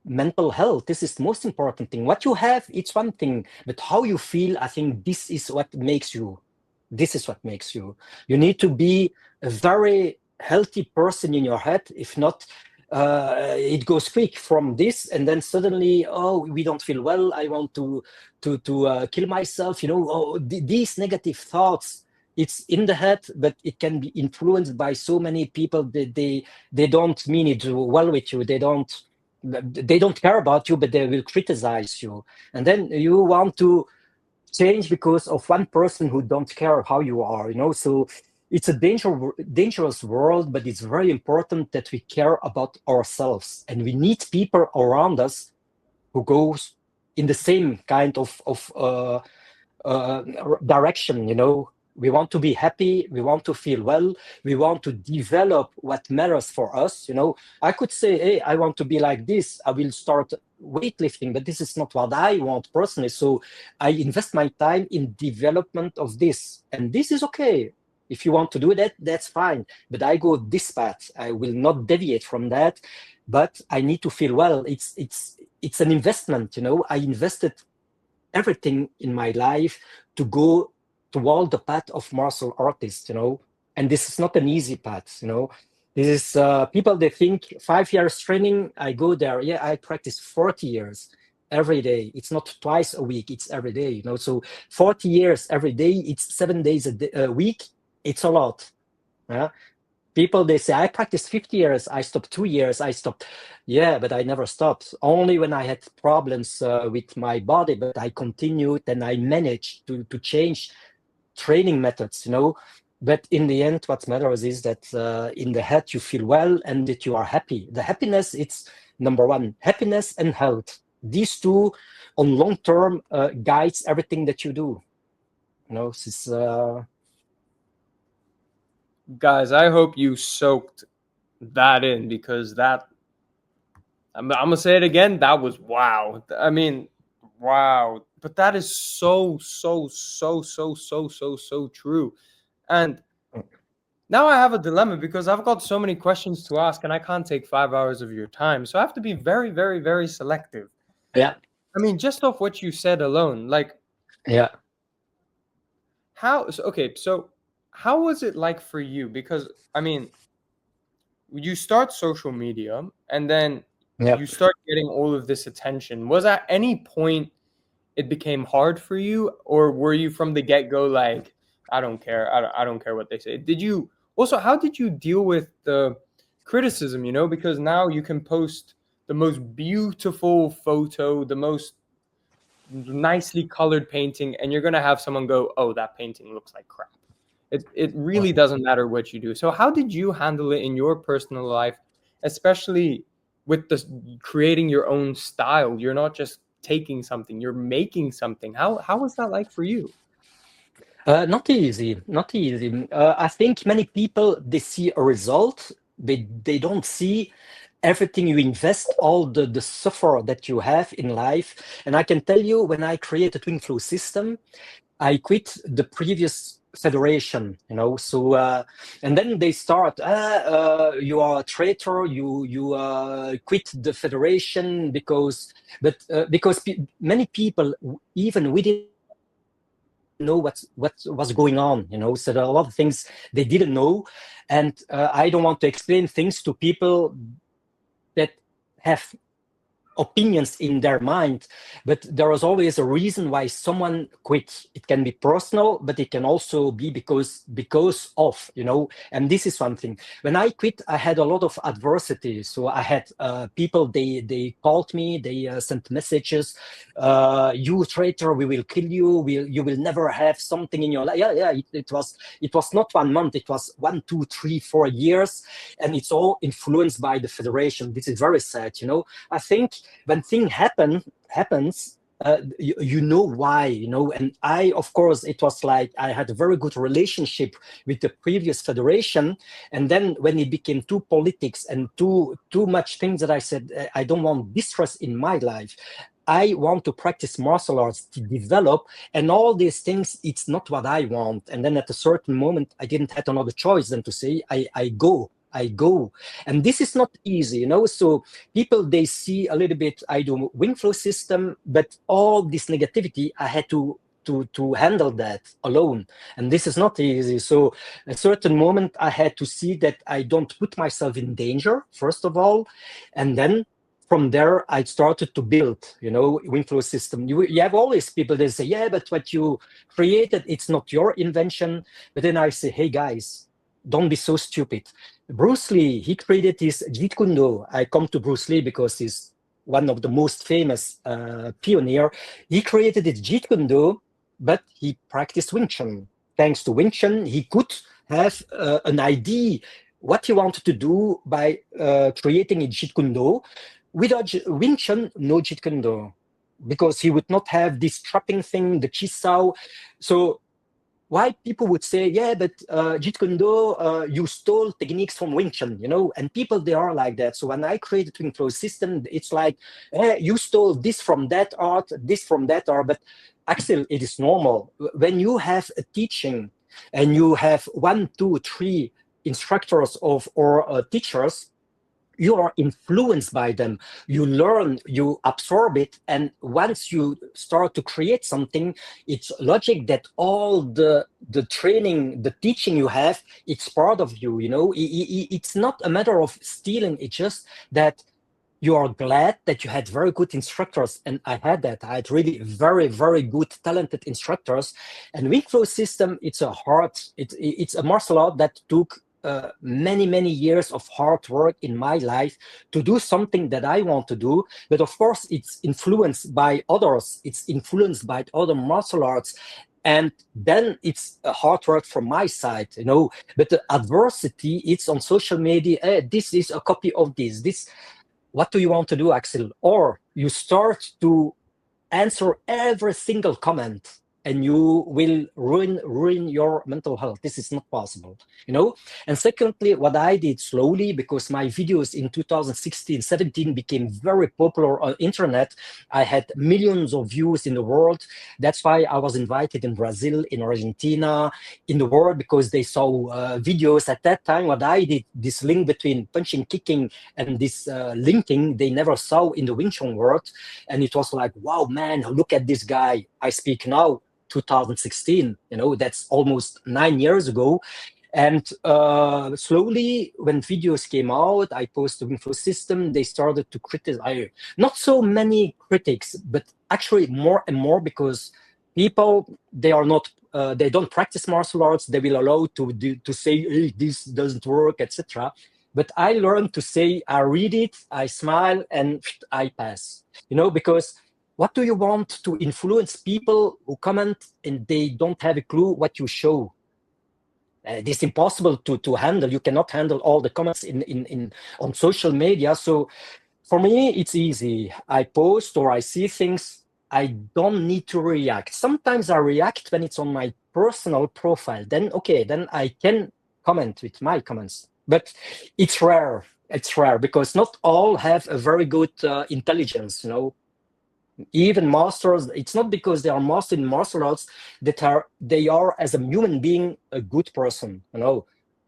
mental health. This is the most important thing. What you have, it's one thing, but how you feel, I think this is what makes you. This is what makes you. You need to be a very healthy person in your head. If not, it goes quick from this, and then suddenly, oh, we don't feel well. I want to kill myself. These negative thoughts. It's in the head, but it can be influenced by so many people. They don't mean it well with you. They don't care about you, but they will criticize you, and then you want to change because of one person who don't care how you are. So it's a dangerous world, but it's very important that we care about ourselves, and we need people around us who goes in the same kind of direction. We want to be happy, we want to feel well, we want to develop what matters for us. I could say, hey, I want to be like this, I will start weightlifting, but this is not what I want personally. So I invest my time in development of this, and this is okay. If you want to do that, that's fine, but I go this path, I will not deviate from that. But I need to feel well. It's an investment. I invested everything in my life to go toward the path of martial artist, and this is not an easy path. This is people, they think 5 years training, I go there. Yeah, I practice 40 years every day. It's not twice a week, it's every day. So 40 years every day, it's 7 days a week. It's a lot. Yeah. People, they say, I practiced 50 years, I stopped 2 years, I stopped. Yeah, but I never stopped. Only when I had problems with my body, but I continued and I managed to change training methods. But in the end, what matters is that in the head you feel well and that you are happy. The happiness, it's number one. Happiness and health. These two on long term guides everything that you do. This is Guys, I hope you soaked that in, because I'm gonna say it again. That was wow. I mean, wow. But that is so true. And now I have a dilemma, because I've got so many questions to ask, and I can't take 5 hours of your time. So I have to be very, very, very selective. yeah. I mean, just off what you said alone, like, Yeah. so how was it like for you? Because I mean, you start social media, and then Yeah. you start getting all of this attention. Was at any point it became hard for you, or were you from the get-go like, I don't care, I don't care what they say? Did you also, how did you deal with the criticism, because now you can post the most beautiful photo, the most nicely colored painting, and you're going to have someone go, oh, that painting looks like crap. It really doesn't matter what you do. So how did you handle it in your personal life, especially with the creating your own style? You're not just taking something, you're making something. How was that like for you? Not easy, not easy. I think many people, they see a result, they don't see everything you invest, all the suffer that you have in life. And I can tell you, when I created Twin Flow system, I quit the previous federation, so and then they start, you are a traitor, you quit the federation because, but because many people, even within the federation, they didn't know what was going on, so there are a lot of things they didn't know. And I don't want to explain things to people that have opinions in their mind, but there is always a reason why someone quits. It can be personal, but it can also be because of, and this is something. When I quit, I had a lot of adversity. So I had people, they called me, they sent messages, you traitor, we will kill you, you will never have something in your life. It was not 1 month, it was 1, 2, 3, 4 years, and it's all influenced by the federation. This is very sad. I think when thing happens, you know why, and I, of course, it was like I had a very good relationship with the previous federation, and then when it became too politics and too much things, that I said, I don't want distress in my life. I want to practice martial arts to develop, and all these things, it's not what I want. And then at a certain moment, I didn't have another choice than to say, I go. And this is not easy, so people, they see a little bit, I do wing flow system, but all this negativity, I had to handle that alone, and this is not easy. So at a certain moment, I had to see that I don't put myself in danger, first of all, and then from there, I started to build, wing flow system. You have always people that say, yeah, but what you created, it's not your invention. But then I say, hey guys, don't be so stupid. Bruce Lee, he created his Jeet Kune Do. I come to Bruce Lee because he's one of the most famous pioneer. He created his Jeet Kune Do, but he practiced Wing Chun. Thanks to Wing Chun, he could have an idea what he wanted to do by creating a Jeet Kune Do. Without Wing Chun, no Jeet Kune Do, because he would not have this trapping thing, the Chi Sao. So why people would say, yeah, but Jeet Kune Do, you stole techniques from Wing Chun, and people, they are like that. So when I created Wing Flow system, it's like, you stole this from that art, but Axel, it is normal. When you have a teaching and you have 1, 2, 3 instructors or teachers, you are influenced by them, you learn, you absorb it, and once you start to create something, it's logic that all the training, the teaching you have, it's part of you. It's not a matter of stealing, it's just that you are glad that you had very good instructors, and I had that. I had really very, very good, talented instructors. And Wing Flow system, it's a martial art that took many, many years of hard work in my life to do something that I want to do. But of course, it's influenced by others. It's influenced by other martial arts. And then it's a hard work from my side, But the adversity, it's on social media. This is a copy of this. What do you want to do, Axel? Or you start to answer every single comment, and you will ruin your mental health. This is not possible, And secondly, what I did slowly, because my videos in 2016, 17 became very popular on internet. I had millions of views in the world. That's why I was invited in Brazil, in Argentina, in the world, because they saw videos at that time. What I did, this link between punching, kicking, and this linking, they never saw in the Wing Chun world. And it was like, wow, man, look at this guy. I speak now, 2016, that's almost 9 years ago. And slowly, when videos came out, I posted the Wing Flow system, they started to criticize. Not so many critics, but actually more and more, because people, they are not, they don't practice martial arts. They will allow to say, hey, this doesn't work, etc. But I learned to say, I read it, I smile, and I pass. Because what do you want to influence people who comment and they don't have a clue what you show? It's impossible to handle. You cannot handle all the comments in on social media. So for me, it's easy. I post or I see things. I don't need to react. Sometimes I react when it's on my personal profile. Then okay, then I can comment with my comments. But it's rare. It's rare because not all have a very good intelligence. Even masters, it's not because they are master in martial arts that they are as a human being a good person.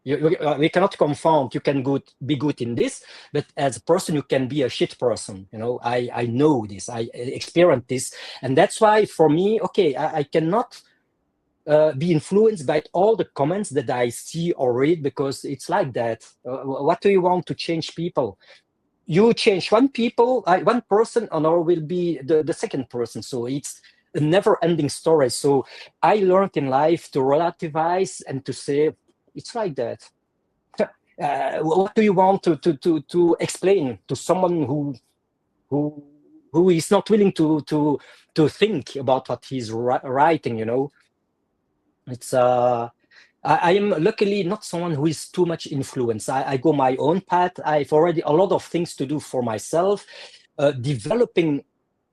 We cannot confound. You can be good in this, but as a person you can be a shit person. I know this, I experienced this, and that's why for me, okay, I cannot be influenced by all the comments that I see or read, because it's like that. What do you want to change people? You change one person, or will be the second person. So it's a never-ending story. So I learned in life to relativize and to say it's like that. What do you want to explain to someone who is not willing to think about what he's writing? It's I am luckily not someone who is too much influenced. I go my own path. I've already a lot of things to do for myself. Developing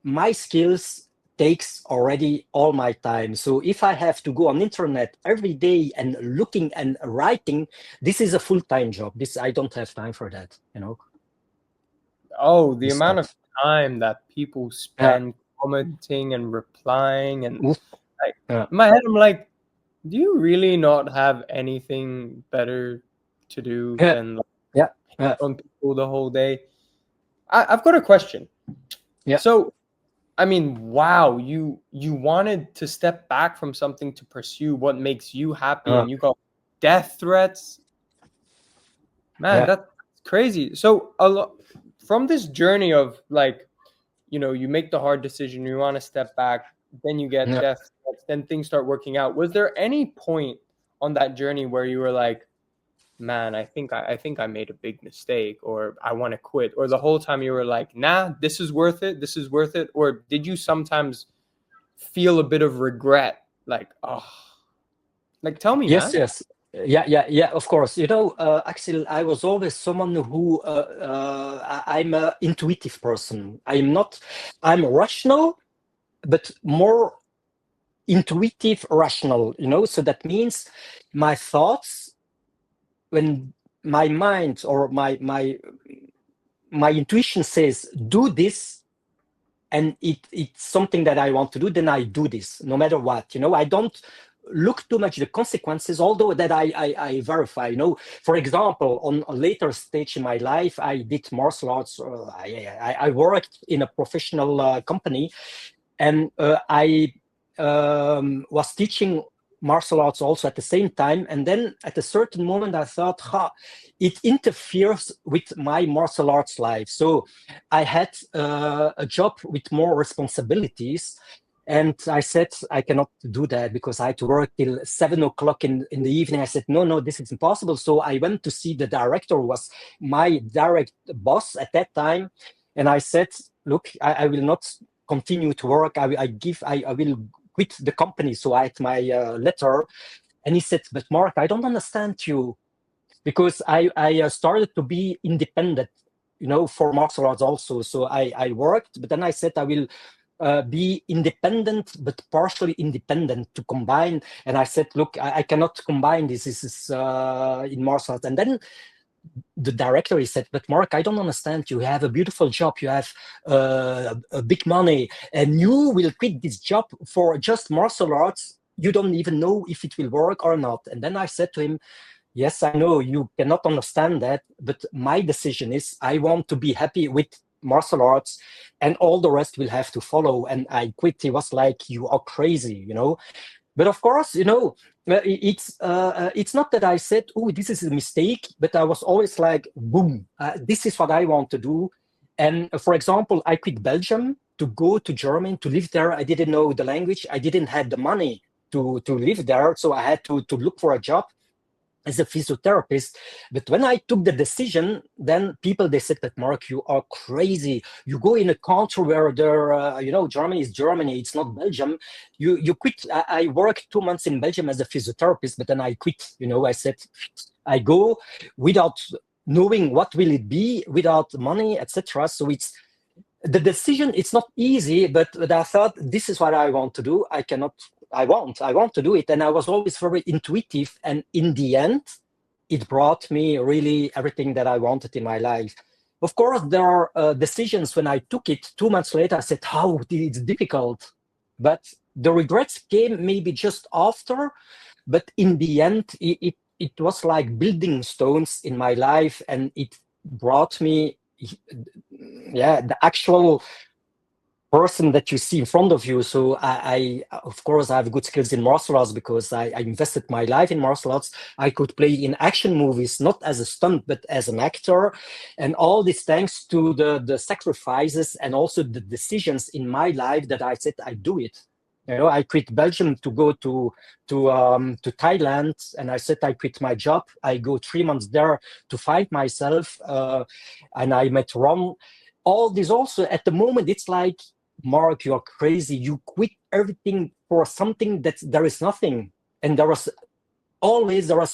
my skills takes already all my time. So if I have to go on internet every day and looking and writing, this is a full-time job. I don't have time for that. Oh, the It's amount of not. time that people spend commenting and replying, and Oof. like in my head, I'm like, do you really not have anything better to do Yeah. than Yeah. hate on people the whole day? I've got a question. Yeah. So, I mean, wow, you wanted to step back from something to pursue what makes you happy, and you got death threats. Man, Yeah. that's crazy. So, from this journey of like, you make the hard decision, you want to step back, then you get Yeah. death threats, then things start working out. Was there any point on that journey where you were like, man, I think I made a big mistake, or I want to quit, or the whole time you were like, nah, this is worth it, this is worth it, or did you sometimes feel a bit of regret, like, oh, like, tell me, Yes, man. yes. Yeah, of course. Axel, I was always someone who I'm a intuitive person. I'm rational, but more intuitive rational, so that means my thoughts, when my mind or my intuition says do this, and it's something that I want to do, then I do this no matter what. I don't look too much the consequences, although that I verify. For example, on a later stage in my life, I did martial arts. I worked in a professional company, and I was teaching martial arts also at the same time. And then at a certain moment, I thought, it interferes with my martial arts life. So I had a job with more responsibilities. And I said, I cannot do that because I had to work till 7 o'clock in the evening. I said, no, this is impossible. So I went to see the director, who was my direct boss at that time. And I said, look, I will not continue to work. I will quit the company. So I had my letter. And he said, but Mark, I don't understand you, because I started to be independent, for martial arts also. So I worked, but then I said I will be independent, but partially independent, to combine. And I said, look, I cannot combine this. This is in martial arts. And then the director, he said, but Mark, I don't understand. You have a beautiful job. You have a big money, and you will quit this job for just martial arts. You don't even know if it will work or not. And then I said to him, yes, I know you cannot understand that, but my decision is I want to be happy with martial arts, and all the rest will have to follow. And I quit. He was like, you are crazy. But of course, it's not that I said, oh, this is a mistake, but I was always like, boom, this is what I want to do. And for example, I quit Belgium to go to Germany to live there. I didn't know the language. I didn't have the money to live there. So I had to look for a job. as a physiotherapist. But when I took the decision, then people, they said that, Mark, you are crazy. You go in a country where there, Germany is Germany, it's not Belgium. You quit. I worked 2 months in Belgium as a physiotherapist, but then I quit. I said, I go without knowing what will it be, without money, etc. So it's the decision. It's not easy, but I thought, this is what I want to do. I want to do it. And I was always very intuitive. And in the end, it brought me really everything that I wanted in my life. Of course, there are decisions when I took it 2 months later, I said, how it's difficult. But the regrets came maybe just after. But in the end, it was like building stones in my life. And it brought me, the actual person that you see in front of you. So I of course, I have good skills in martial arts because I invested my life in martial arts. I could play in action movies, not as a stunt, but as an actor. And all this thanks to the sacrifices and also the decisions in my life that I said I do it. I quit Belgium to go to Thailand, and I said I quit my job. I go 3 months there to find myself, and I met Ron. All this also at the moment, it's like, Mark, you are crazy. You quit everything for something that there is nothing. And there was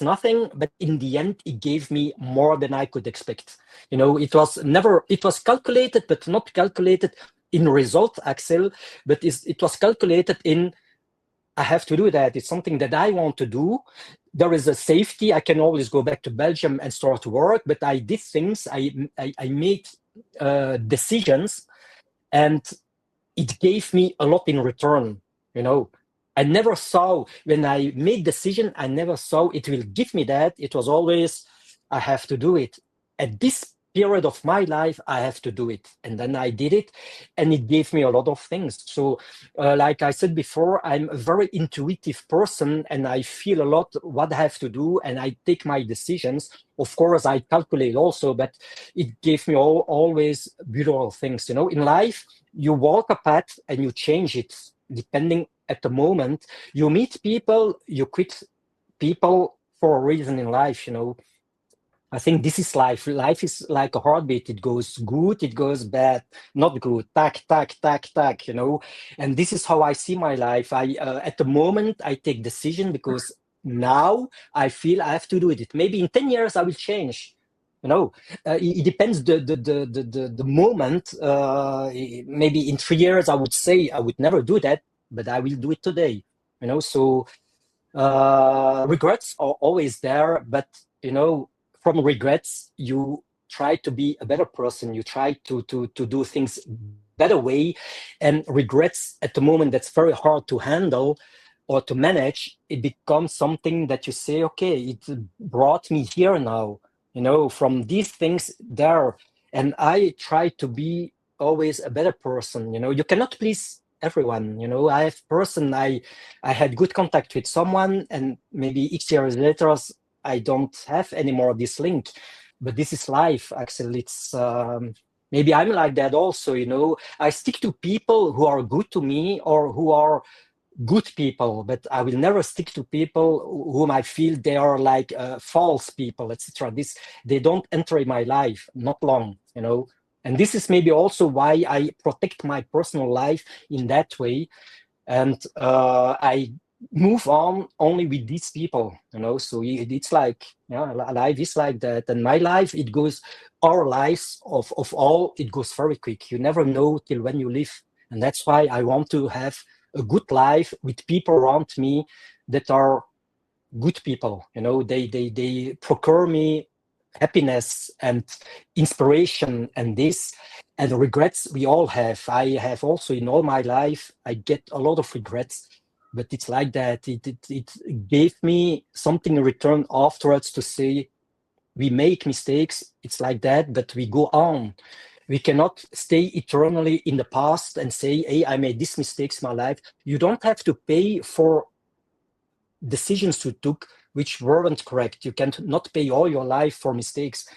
nothing, but in the end, it gave me more than I could expect. It was calculated, but not calculated in result, Axel, but it was calculated in, I have to do that. It's something that I want to do. There is a safety. I can always go back to Belgium and start to work, but I did things. I made decisions, and it gave me a lot in return. I never saw, when I made decision, I never saw it will give me that. It was always, I have to do it. At this period of my life, I have to do it. And then I did it, and it gave me a lot of things. So like I said before, I'm a very intuitive person, and I feel a lot what I have to do, and I take my decisions. Of course, I calculate also, but it gave me always beautiful things. In life, you walk a path and you change it depending at the moment. You meet people, you quit people for a reason in life. I think this is life. Life is like a heartbeat. It goes good, it goes bad, not good, tack, tack, tack, tack, And this is how I see my life. At the moment, I take decision because now I feel I have to do it. Maybe in 10 years, I will change. It depends the moment. Maybe in 3 years, I would say I would never do that, but I will do it today. So regrets are always there, but from regrets, you try to be a better person. You try to do things better way. And regrets at the moment, that's very hard to handle or to manage. It becomes something that you say, okay, it brought me here now, from these things there. And I try to be always a better person. You cannot please everyone. I had good contact with someone, and maybe X years later, I don't have anymore this link. But this is life, Axel. It's maybe I'm like that also. I stick to people who are good to me or who are good people, but I will never stick to people whom I feel they are like false people, etc. They don't enter in my life, not long. And this is maybe also why I protect my personal life in that way. And I move on only with these people, so it's like, life is like that. And my life, it goes, our lives of all, it goes very quick. You never know till when you live. And that's why I want to have a good life with people around me that are good people. They procure me happiness and inspiration. And this, and regrets we all have. I have also in all my life, I get a lot of regrets, but it's like that. It gave me something in return afterwards to say, we make mistakes, it's like that, but we go on. We cannot stay eternally in the past and say, hey, I made these mistakes in my life. You don't have to pay for decisions you took which weren't correct. You can not pay all your life for mistakes.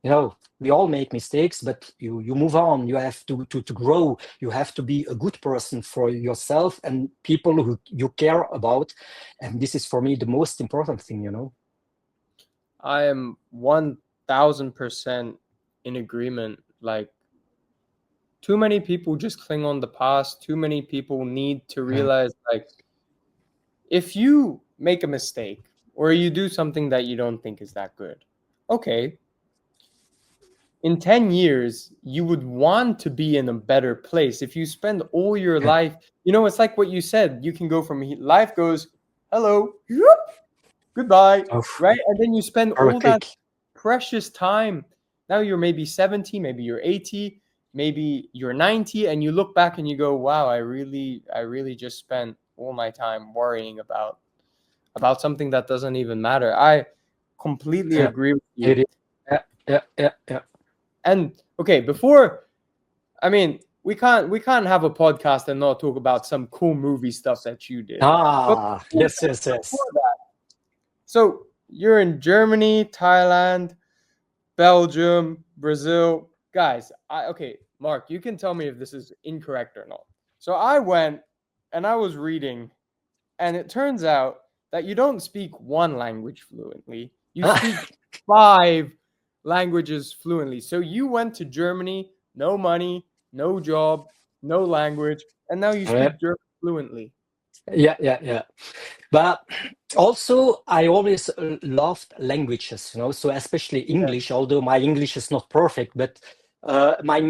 We all make mistakes, but you move on. You have to grow. You have to be a good person for yourself and people who you care about. And this is for me the most important thing. I am 1000% in agreement. Like, too many people just cling on the past. Too many people need to Yeah. realize, like, if you make a mistake or you do something that you don't think is that good, okay, in 10 years, you would want to be in a better place. If you spend all your Yeah. life, it's like what you said. You can go from life goes, hello, whoop, goodbye, Oh, right? And then you spend very all that quick. precious time. Now you're maybe 70, maybe you're 80, maybe you're 90, and you look back and you go, wow, I really just spent all my time worrying about something that doesn't even matter. I completely Yeah. agree with you. It is. Yeah. Yeah. Yeah. Yeah. And okay, before, we can't have a podcast and not talk about some cool movie stuff that you did. But Ah, before yes, yes, before yes. that, so you're in Germany, Thailand, Belgium, Brazil. Guys, okay, Mark, you can tell me if this is incorrect or not. So I went and I was reading, and it turns out that you don't speak one language fluently. You speak five languages fluently. So you went to Germany, no money, no job, no language, and now you Yeah. speak German fluently. Yeah. Yeah. Yeah. But also, I always loved languages, so especially Yeah. English, although my English is not perfect, but my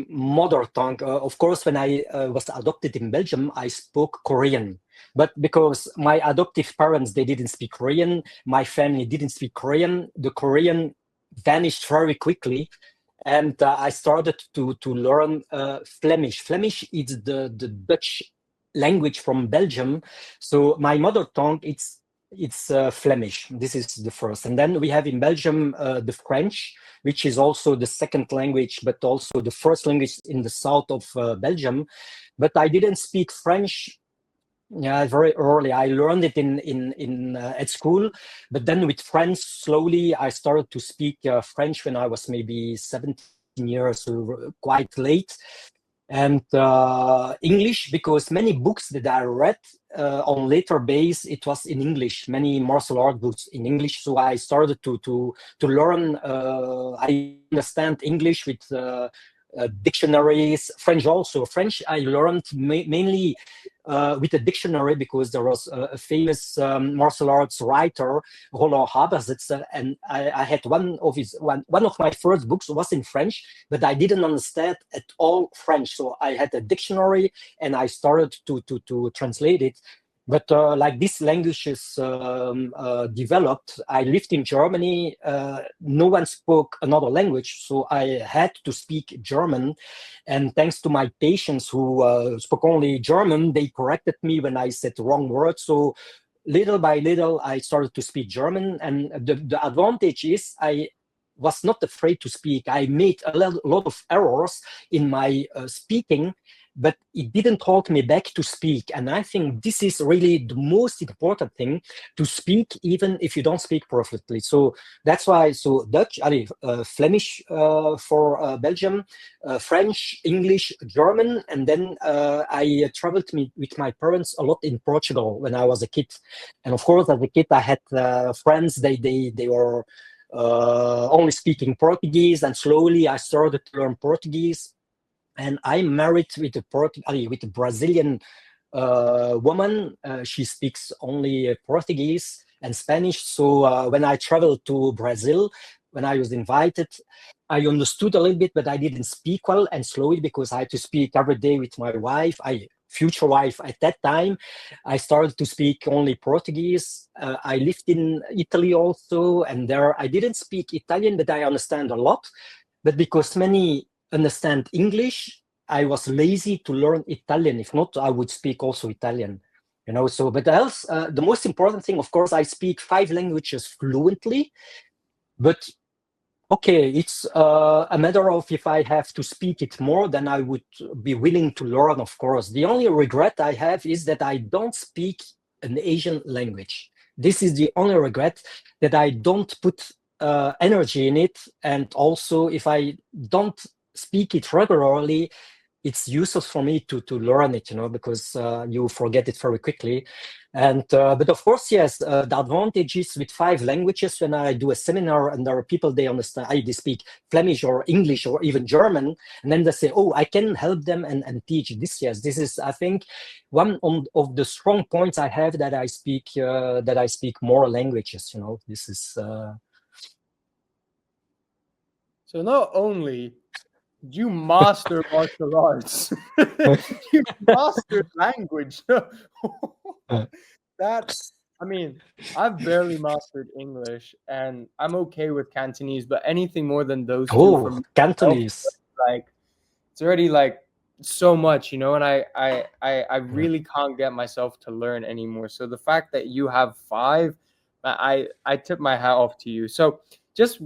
mother tongue, of course, when I was adopted in Belgium, I spoke Korean. But because my adoptive parents, they didn't speak Korean, my family didn't speak Korean, the Korean vanished very quickly. And I started to learn Flemish. Flemish is the Dutch language from Belgium. So my mother tongue, it's Flemish. This is the first, and then we have in Belgium the French, which is also the second language, but also the first language in the south of Belgium. But I didn't speak French. Yeah, very early. I learned it in at school, but then with friends, slowly I started to speak French when I was maybe 17 years, so quite late. And English, because many books that I read on later base, it was in English. Many martial art books in English, so I started to learn. I understand English with dictionaries. French also. French I learned mainly with a dictionary, because there was a famous martial arts writer, Roland Habersitz, and I had one of my first books was in French, but I didn't understand at all French. So I had a dictionary and I started to translate it. But like this language is developed, I lived in Germany. No one spoke another language, so I had to speak German. And thanks to my patients who spoke only German, they corrected me when I said the wrong word. So little by little, I started to speak German. And the advantage is I was not afraid to speak. I made a lot of errors in my speaking, but it didn't hold me back to speak. And I think this is really the most important thing, to speak even if you don't speak perfectly. So that's why, so Dutch, Flemish for Belgium, French, English, German, and then I traveled with my parents a lot in Portugal when I was a kid. And of course, as a kid, I had friends. They were only speaking Portuguese, and slowly I started to learn Portuguese. And I'm married with a Brazilian woman. She speaks only Portuguese and Spanish. So when I traveled to Brazil, when I was invited, I understood a little bit, but I didn't speak well. And slowly, because I had to speak every day with my wife, future wife at that time, I started to speak only Portuguese. I lived in Italy also, and there I didn't speak Italian, but I understand a lot. But because many understand English, I was lazy to learn Italian. If not, I would speak also Italian. So, but else, the most important thing, of course, I speak 5 languages fluently. But okay, it's a matter of, if I have to speak it more, then I would be willing to learn, of course. The only regret I have is that I don't speak an Asian language. This is the only regret, that I don't put energy in it. And also, if I don't speak it regularly, it's useless for me to learn it, because you forget it very quickly. And but of course, yes, the advantage is with 5 languages. When I do a seminar and there are people they understand, they speak Flemish or English or even German, and then they say, "Oh, I can help them and teach this." Yes, this is, I think, of the strong points I have, that I speak more languages. This is. So not only you master martial arts, you mastered language. That, I mean, I've barely mastered English, and I'm okay with Cantonese, but anything more than those two for Oh, myself, Cantonese. like it's already like so much, and I really can't get myself to learn anymore. So the fact that you have 5, I tip my hat off to you. So just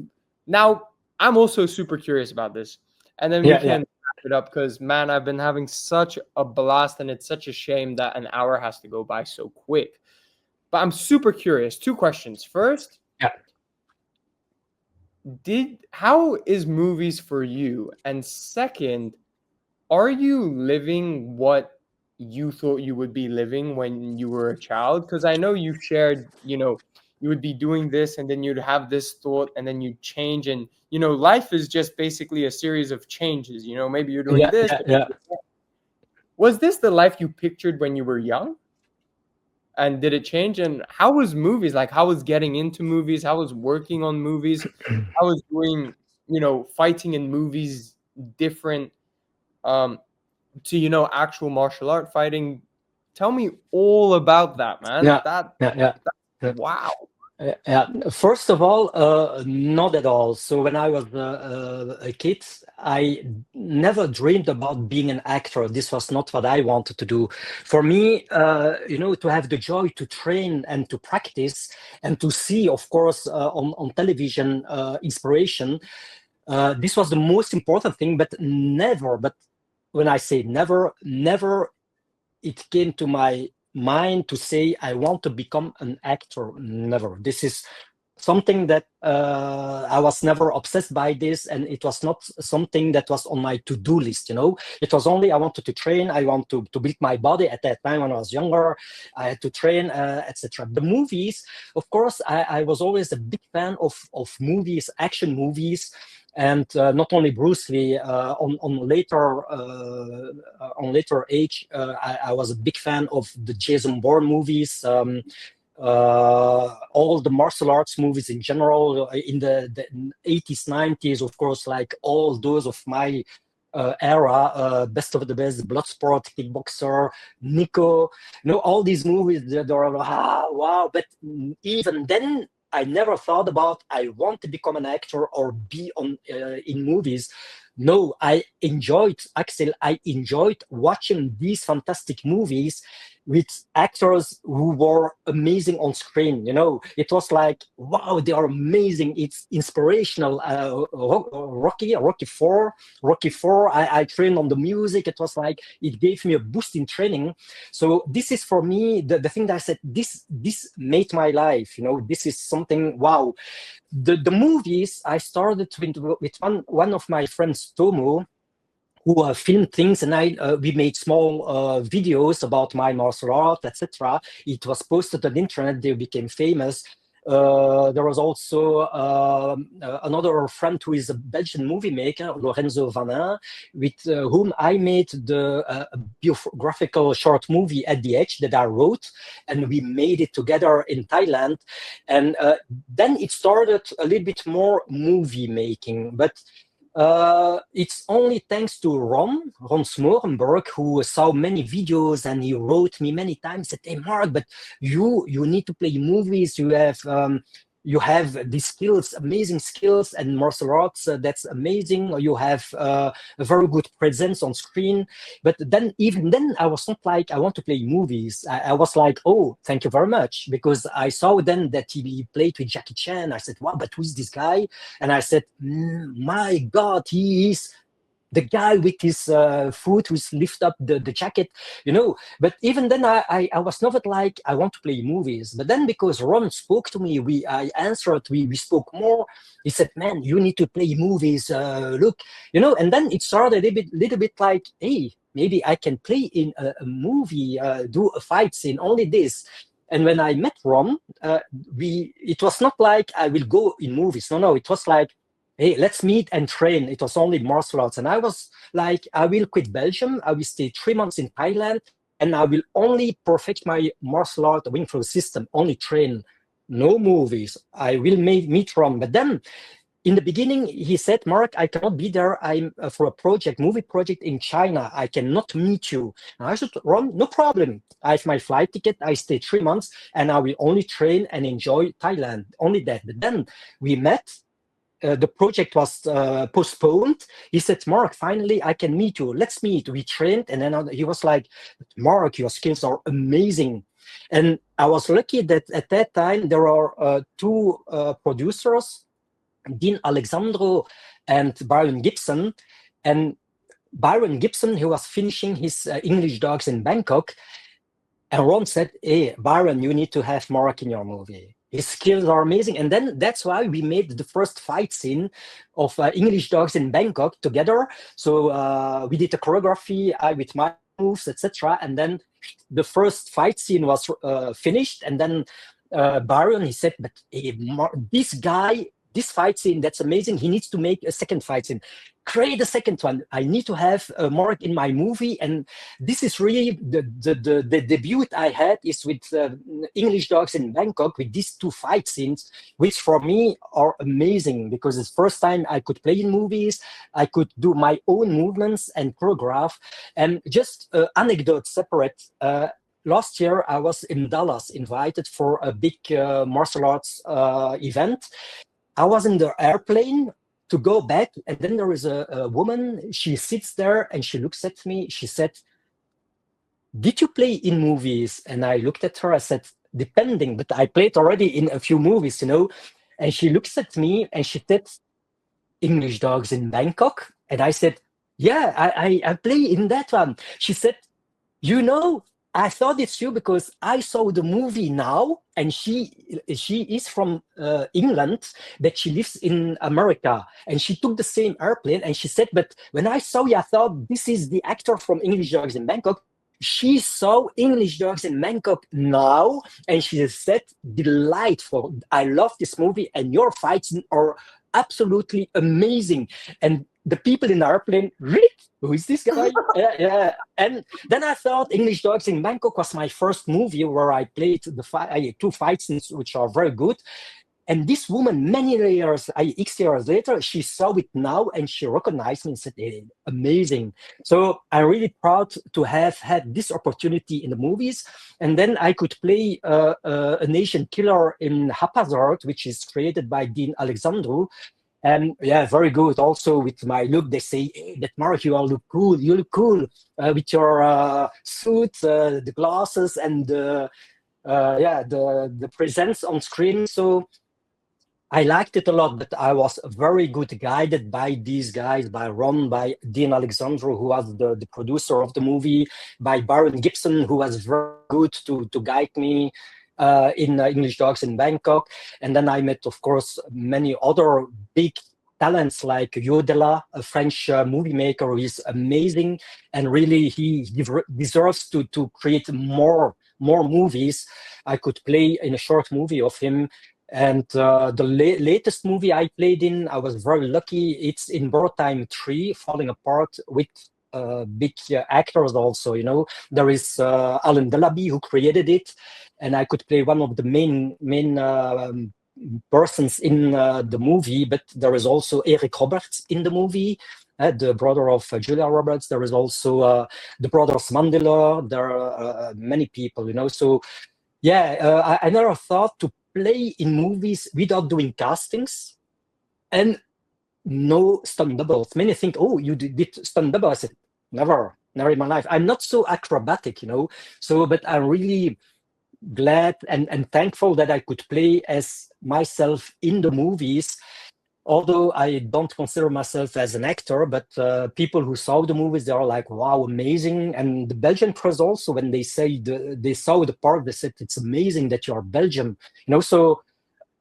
now, I'm also super curious about this, and then we Yeah, yeah. can wrap it up, because man, I've been having such a blast, and it's such a shame that an hour has to go by so quick. But I'm super curious. 2 questions. First, Yeah. how is movies for you? And second, are you living what you thought you would be living when you were a child? Because I know you shared, you would be doing this, and then you'd have this thought, and then you'd change. And, life is just basically a series of changes. Maybe you're doing Yeah, this. yeah, yeah. Was this the life you pictured when you were young? And did it change? And how was movies? Like, how was getting into movies? How was working on movies? How was doing, fighting in movies different? To actual martial art fighting. Tell me all about that, man. Yeah, yeah, yeah. Yeah. Wow. Yeah. First of all, not at all. So when I was a kid, I never dreamed about being an actor. This was not what I wanted to do. For me, to have the joy to train and to practice and to see, of course, on television, inspiration. This was the most important thing. But never. But when I say never, never, it came to my mind to say I want to become an actor. Never. This is something that I was never obsessed by this, and it was not something that was on my to-do list. It was only I wanted to train. I want to build my body. At that time when I was younger, I had to train, etc. The movies, of course, I was always a big fan of movies, action movies. And not only Bruce Lee. On later age, I was a big fan of the Jason Bourne movies, all the martial arts movies in general, in the 80s, 90s, of course, like all those of my era, Best of the Best, Bloodsport, Kickboxer, Nico, all these movies, they're wow. But even then, I never thought about I want to become an actor or be in movies. No, I enjoyed, Axel, I enjoyed watching these fantastic movies with actors who were amazing on screen. It was like, wow, they are amazing. It's inspirational. Rocky 4, I trained on the music. It was like, it gave me a boost in training. So this is for me, the thing that I said, this made my life. This is something, wow. The movies, I started with one of my friends, Tomo, who filmed things, and we made small videos about my martial art, etc. It was posted on the internet. They became famous. There was also another friend who is a Belgian movie maker, Lorenzo Vanin, with whom I made the biographical short movie At the Edge that I wrote, and we made it together in Thailand. And then it started a little bit more movie making, but it's only thanks to Ron Smorenberg, who saw many videos, and he wrote me many times, said, "Hey, Mark, but you need to play movies. You have these skills, amazing skills, and martial arts. That's amazing. You have a very good presence on screen." But then, even then, I was not like, I want to play movies. I was like, oh, thank you very much, because I saw then that he played with Jackie Chan. I said, wow, but who is this guy? And I said, my God, he is the guy with his foot who's lift up the jacket, But even then, I was not like, I want to play movies. But then, because Ron spoke to me, I answered, we spoke more. He said, man, you need to play movies. Look, and then it started a little bit like, hey, maybe I can play in a movie, do a fight scene, only this. And when I met Ron, it was not like I will go in movies. No, it was like, hey, let's meet and train. It was only martial arts. And I was like, I will quit Belgium. I will stay 3 months in Thailand, and I will only perfect my martial art Wing Flow system, only train, no movies. I will meet Ron. But then in the beginning, he said, Mark, I cannot be there. I'm for a movie project in China. I cannot meet you. And I said, Ron, no problem. I have my flight ticket. I stay 3 months and I will only train and enjoy Thailand. Only that. But then we met. The project was postponed. He said, Mark, finally, I can meet you. Let's meet. We trained. And then he was like, Mark, your skills are amazing. And I was lucky that at that time, there are two producers, Dean Alexandro and Byron Gibson. And Byron Gibson, he was finishing his English Dogs in Bangkok. And Ron said, hey, Byron, you need to have Mark in your movie. His skills are amazing. And then that's why we made the first fight scene of English Dogs in Bangkok together. So we did the choreography with my moves, etc. And then the first fight scene was finished. And then Byron, he said, but hey, this guy, this fight scene, that's amazing. He needs to make a second fight scene. Create a second one. I need to have Mark in my movie. And this is really the debut I had is with English Dogs in Bangkok with these two fight scenes, which for me are amazing because it's the first time I could play in movies. I could do my own movements and choreograph. And just anecdote separate. Last year, I was in Dallas, invited for a big martial arts event. I was in the airplane to go back, and then there is a woman. She sits there and she looks at me. She said, did you play in movies? And I looked at her. I said, depending, but I played already in a few movies, you know. And she looks at me and she said, English Dogs in Bangkok. And I said, yeah, I play in that one. She said, you know, I thought it's you because I saw the movie now, and she is from England, but she lives in America, and she took the same airplane. And she said, but when I saw you, I thought this is the actor from English Dogs in Bangkok. She saw English Dogs in Bangkok now, and she said, delightful. I love this movie, and your fights are absolutely amazing. And the people in the airplane, really? Who is this guy? Yeah. And then I thought English Dogs in Bangkok was my first movie where I played the two fight scenes, which are very good. And this woman, many years, X years later, she saw it now and she recognized me and said, hey, amazing. So I'm really proud to have had this opportunity in the movies. And then I could play an Asian killer in Haphazard, which is created by Dean Alexandru. And yeah, very good. Also with my look, they say, hey, that Mark, you all look cool. You look cool with your suit, the glasses, and the presence on screen. So I liked it a lot, but I was very good guided by these guys, by Ron, by Dean Alexandru, who was the producer of the movie, by Baron Gibson, who was very good to guide me in English Dogs in Bangkok. And then I met, of course, many other big talents like Yodela, a French movie maker who is amazing. And really, he deserves to create more movies. I could play in a short movie of him. And the latest movie I played in, I was very lucky. It's in Borrowed Time 3, Falling Apart, with big actors also, you know. There is Alan Delaby who created it, and I could play one of the main persons in the movie, but there is also Eric Roberts in the movie, the brother of Julia Roberts. There is also the brothers Mandela. There are many people, you know. So yeah, I never thought to play in movies without doing castings and no stunt doubles. Many think, oh, you did stunt double. I said, never in my life. I'm not so acrobatic, you know. So, but I'm really glad and thankful that I could play as myself in the movies. Although I don't consider myself as an actor, but people who saw the movies, they are like, wow, amazing. And the Belgian press also, when they say they saw the part, they said, it's amazing that you're Belgian. You know, so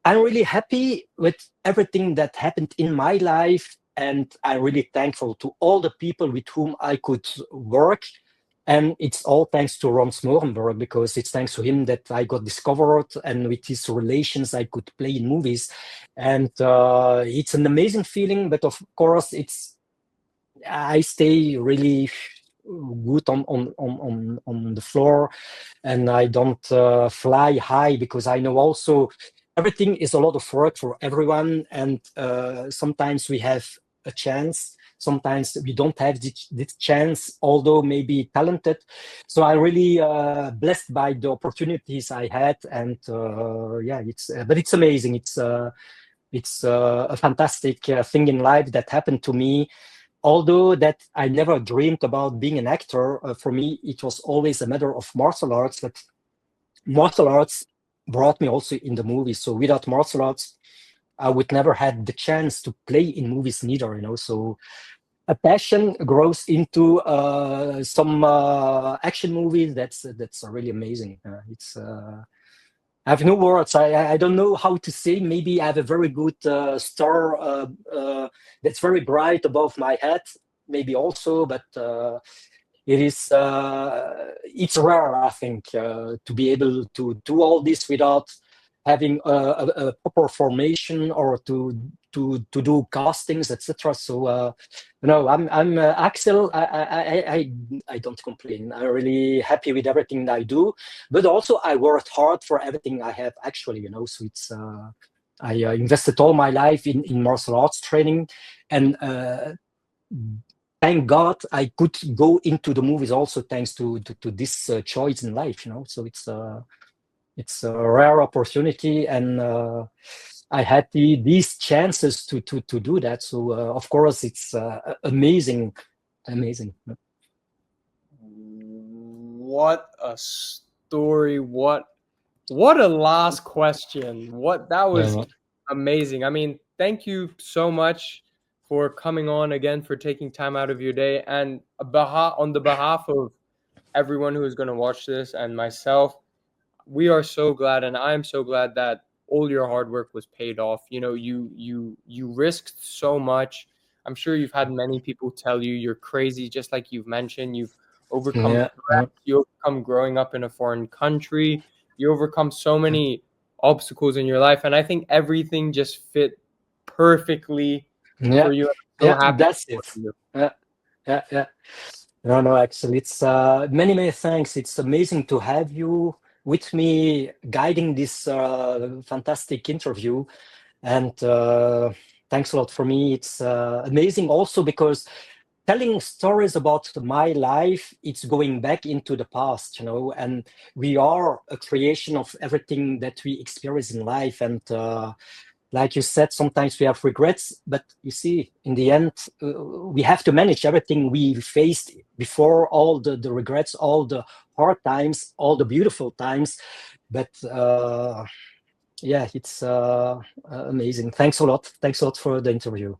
I'm really happy with everything that happened in my life. And I'm really thankful to all the people with whom I could work. And it's all thanks to Ron Smorenberg, because it's thanks to him that I got discovered, and with his relations I could play in movies. And it's an amazing feeling, but of course I stay really good on the floor, and I don't fly high, because I know also everything is a lot of work for everyone, and sometimes we have a chance, sometimes we don't have this chance, although maybe talented. So I'm really blessed by the opportunities I had, and yeah, but it's amazing. It's a fantastic thing in life that happened to me. Although that I never dreamed about being an actor, for me it was always a matter of martial arts. But martial arts brought me also in the movies. So without martial arts, I would never had the chance to play in movies neither. So a passion grows into some action movies. That's really amazing. It's I have no words. I don't know how to say. Maybe I have a very good star that's very bright above my head. Maybe also, but it's rare, I think, to be able to do all this without having a proper formation, or to do castings, etc. So I'm Axel. I don't complain. I'm really happy with everything I do, but also I worked hard for everything I have, actually. So it's I invested all my life in martial arts training, and thank God I could go into the movies also thanks to this choice in life. So it's a rare opportunity, and I had these chances to do that. So of course it's amazing. What a story! What a last question! That was Yeah. amazing. I mean, thank you so much for coming on again, for taking time out of your day, and on the behalf of everyone who is going to watch this and myself, we are so glad, and I am so glad that all your hard work was paid off. You risked so much. I'm sure you've had many people tell you you're crazy, just like you've mentioned. You've overcome Yeah. threats, you overcome growing up in a foreign country, you overcome so many obstacles in your life, and I think everything just fit perfectly Yeah. for you. I'm so Yeah. happy That's for it. you. Yeah. Yeah. Yeah. No, actually, it's many thanks. It's amazing to have you with me guiding this fantastic interview. And thanks a lot. For me, it's amazing also because telling stories about my life, it's going back into the past, and we are a creation of everything that we experience in life. And like you said, sometimes we have regrets, but you see, in the end, we have to manage everything we faced before, all the regrets, all the hard times, all the beautiful times. But yeah, it's amazing. Thanks a lot. Thanks a lot for the interview.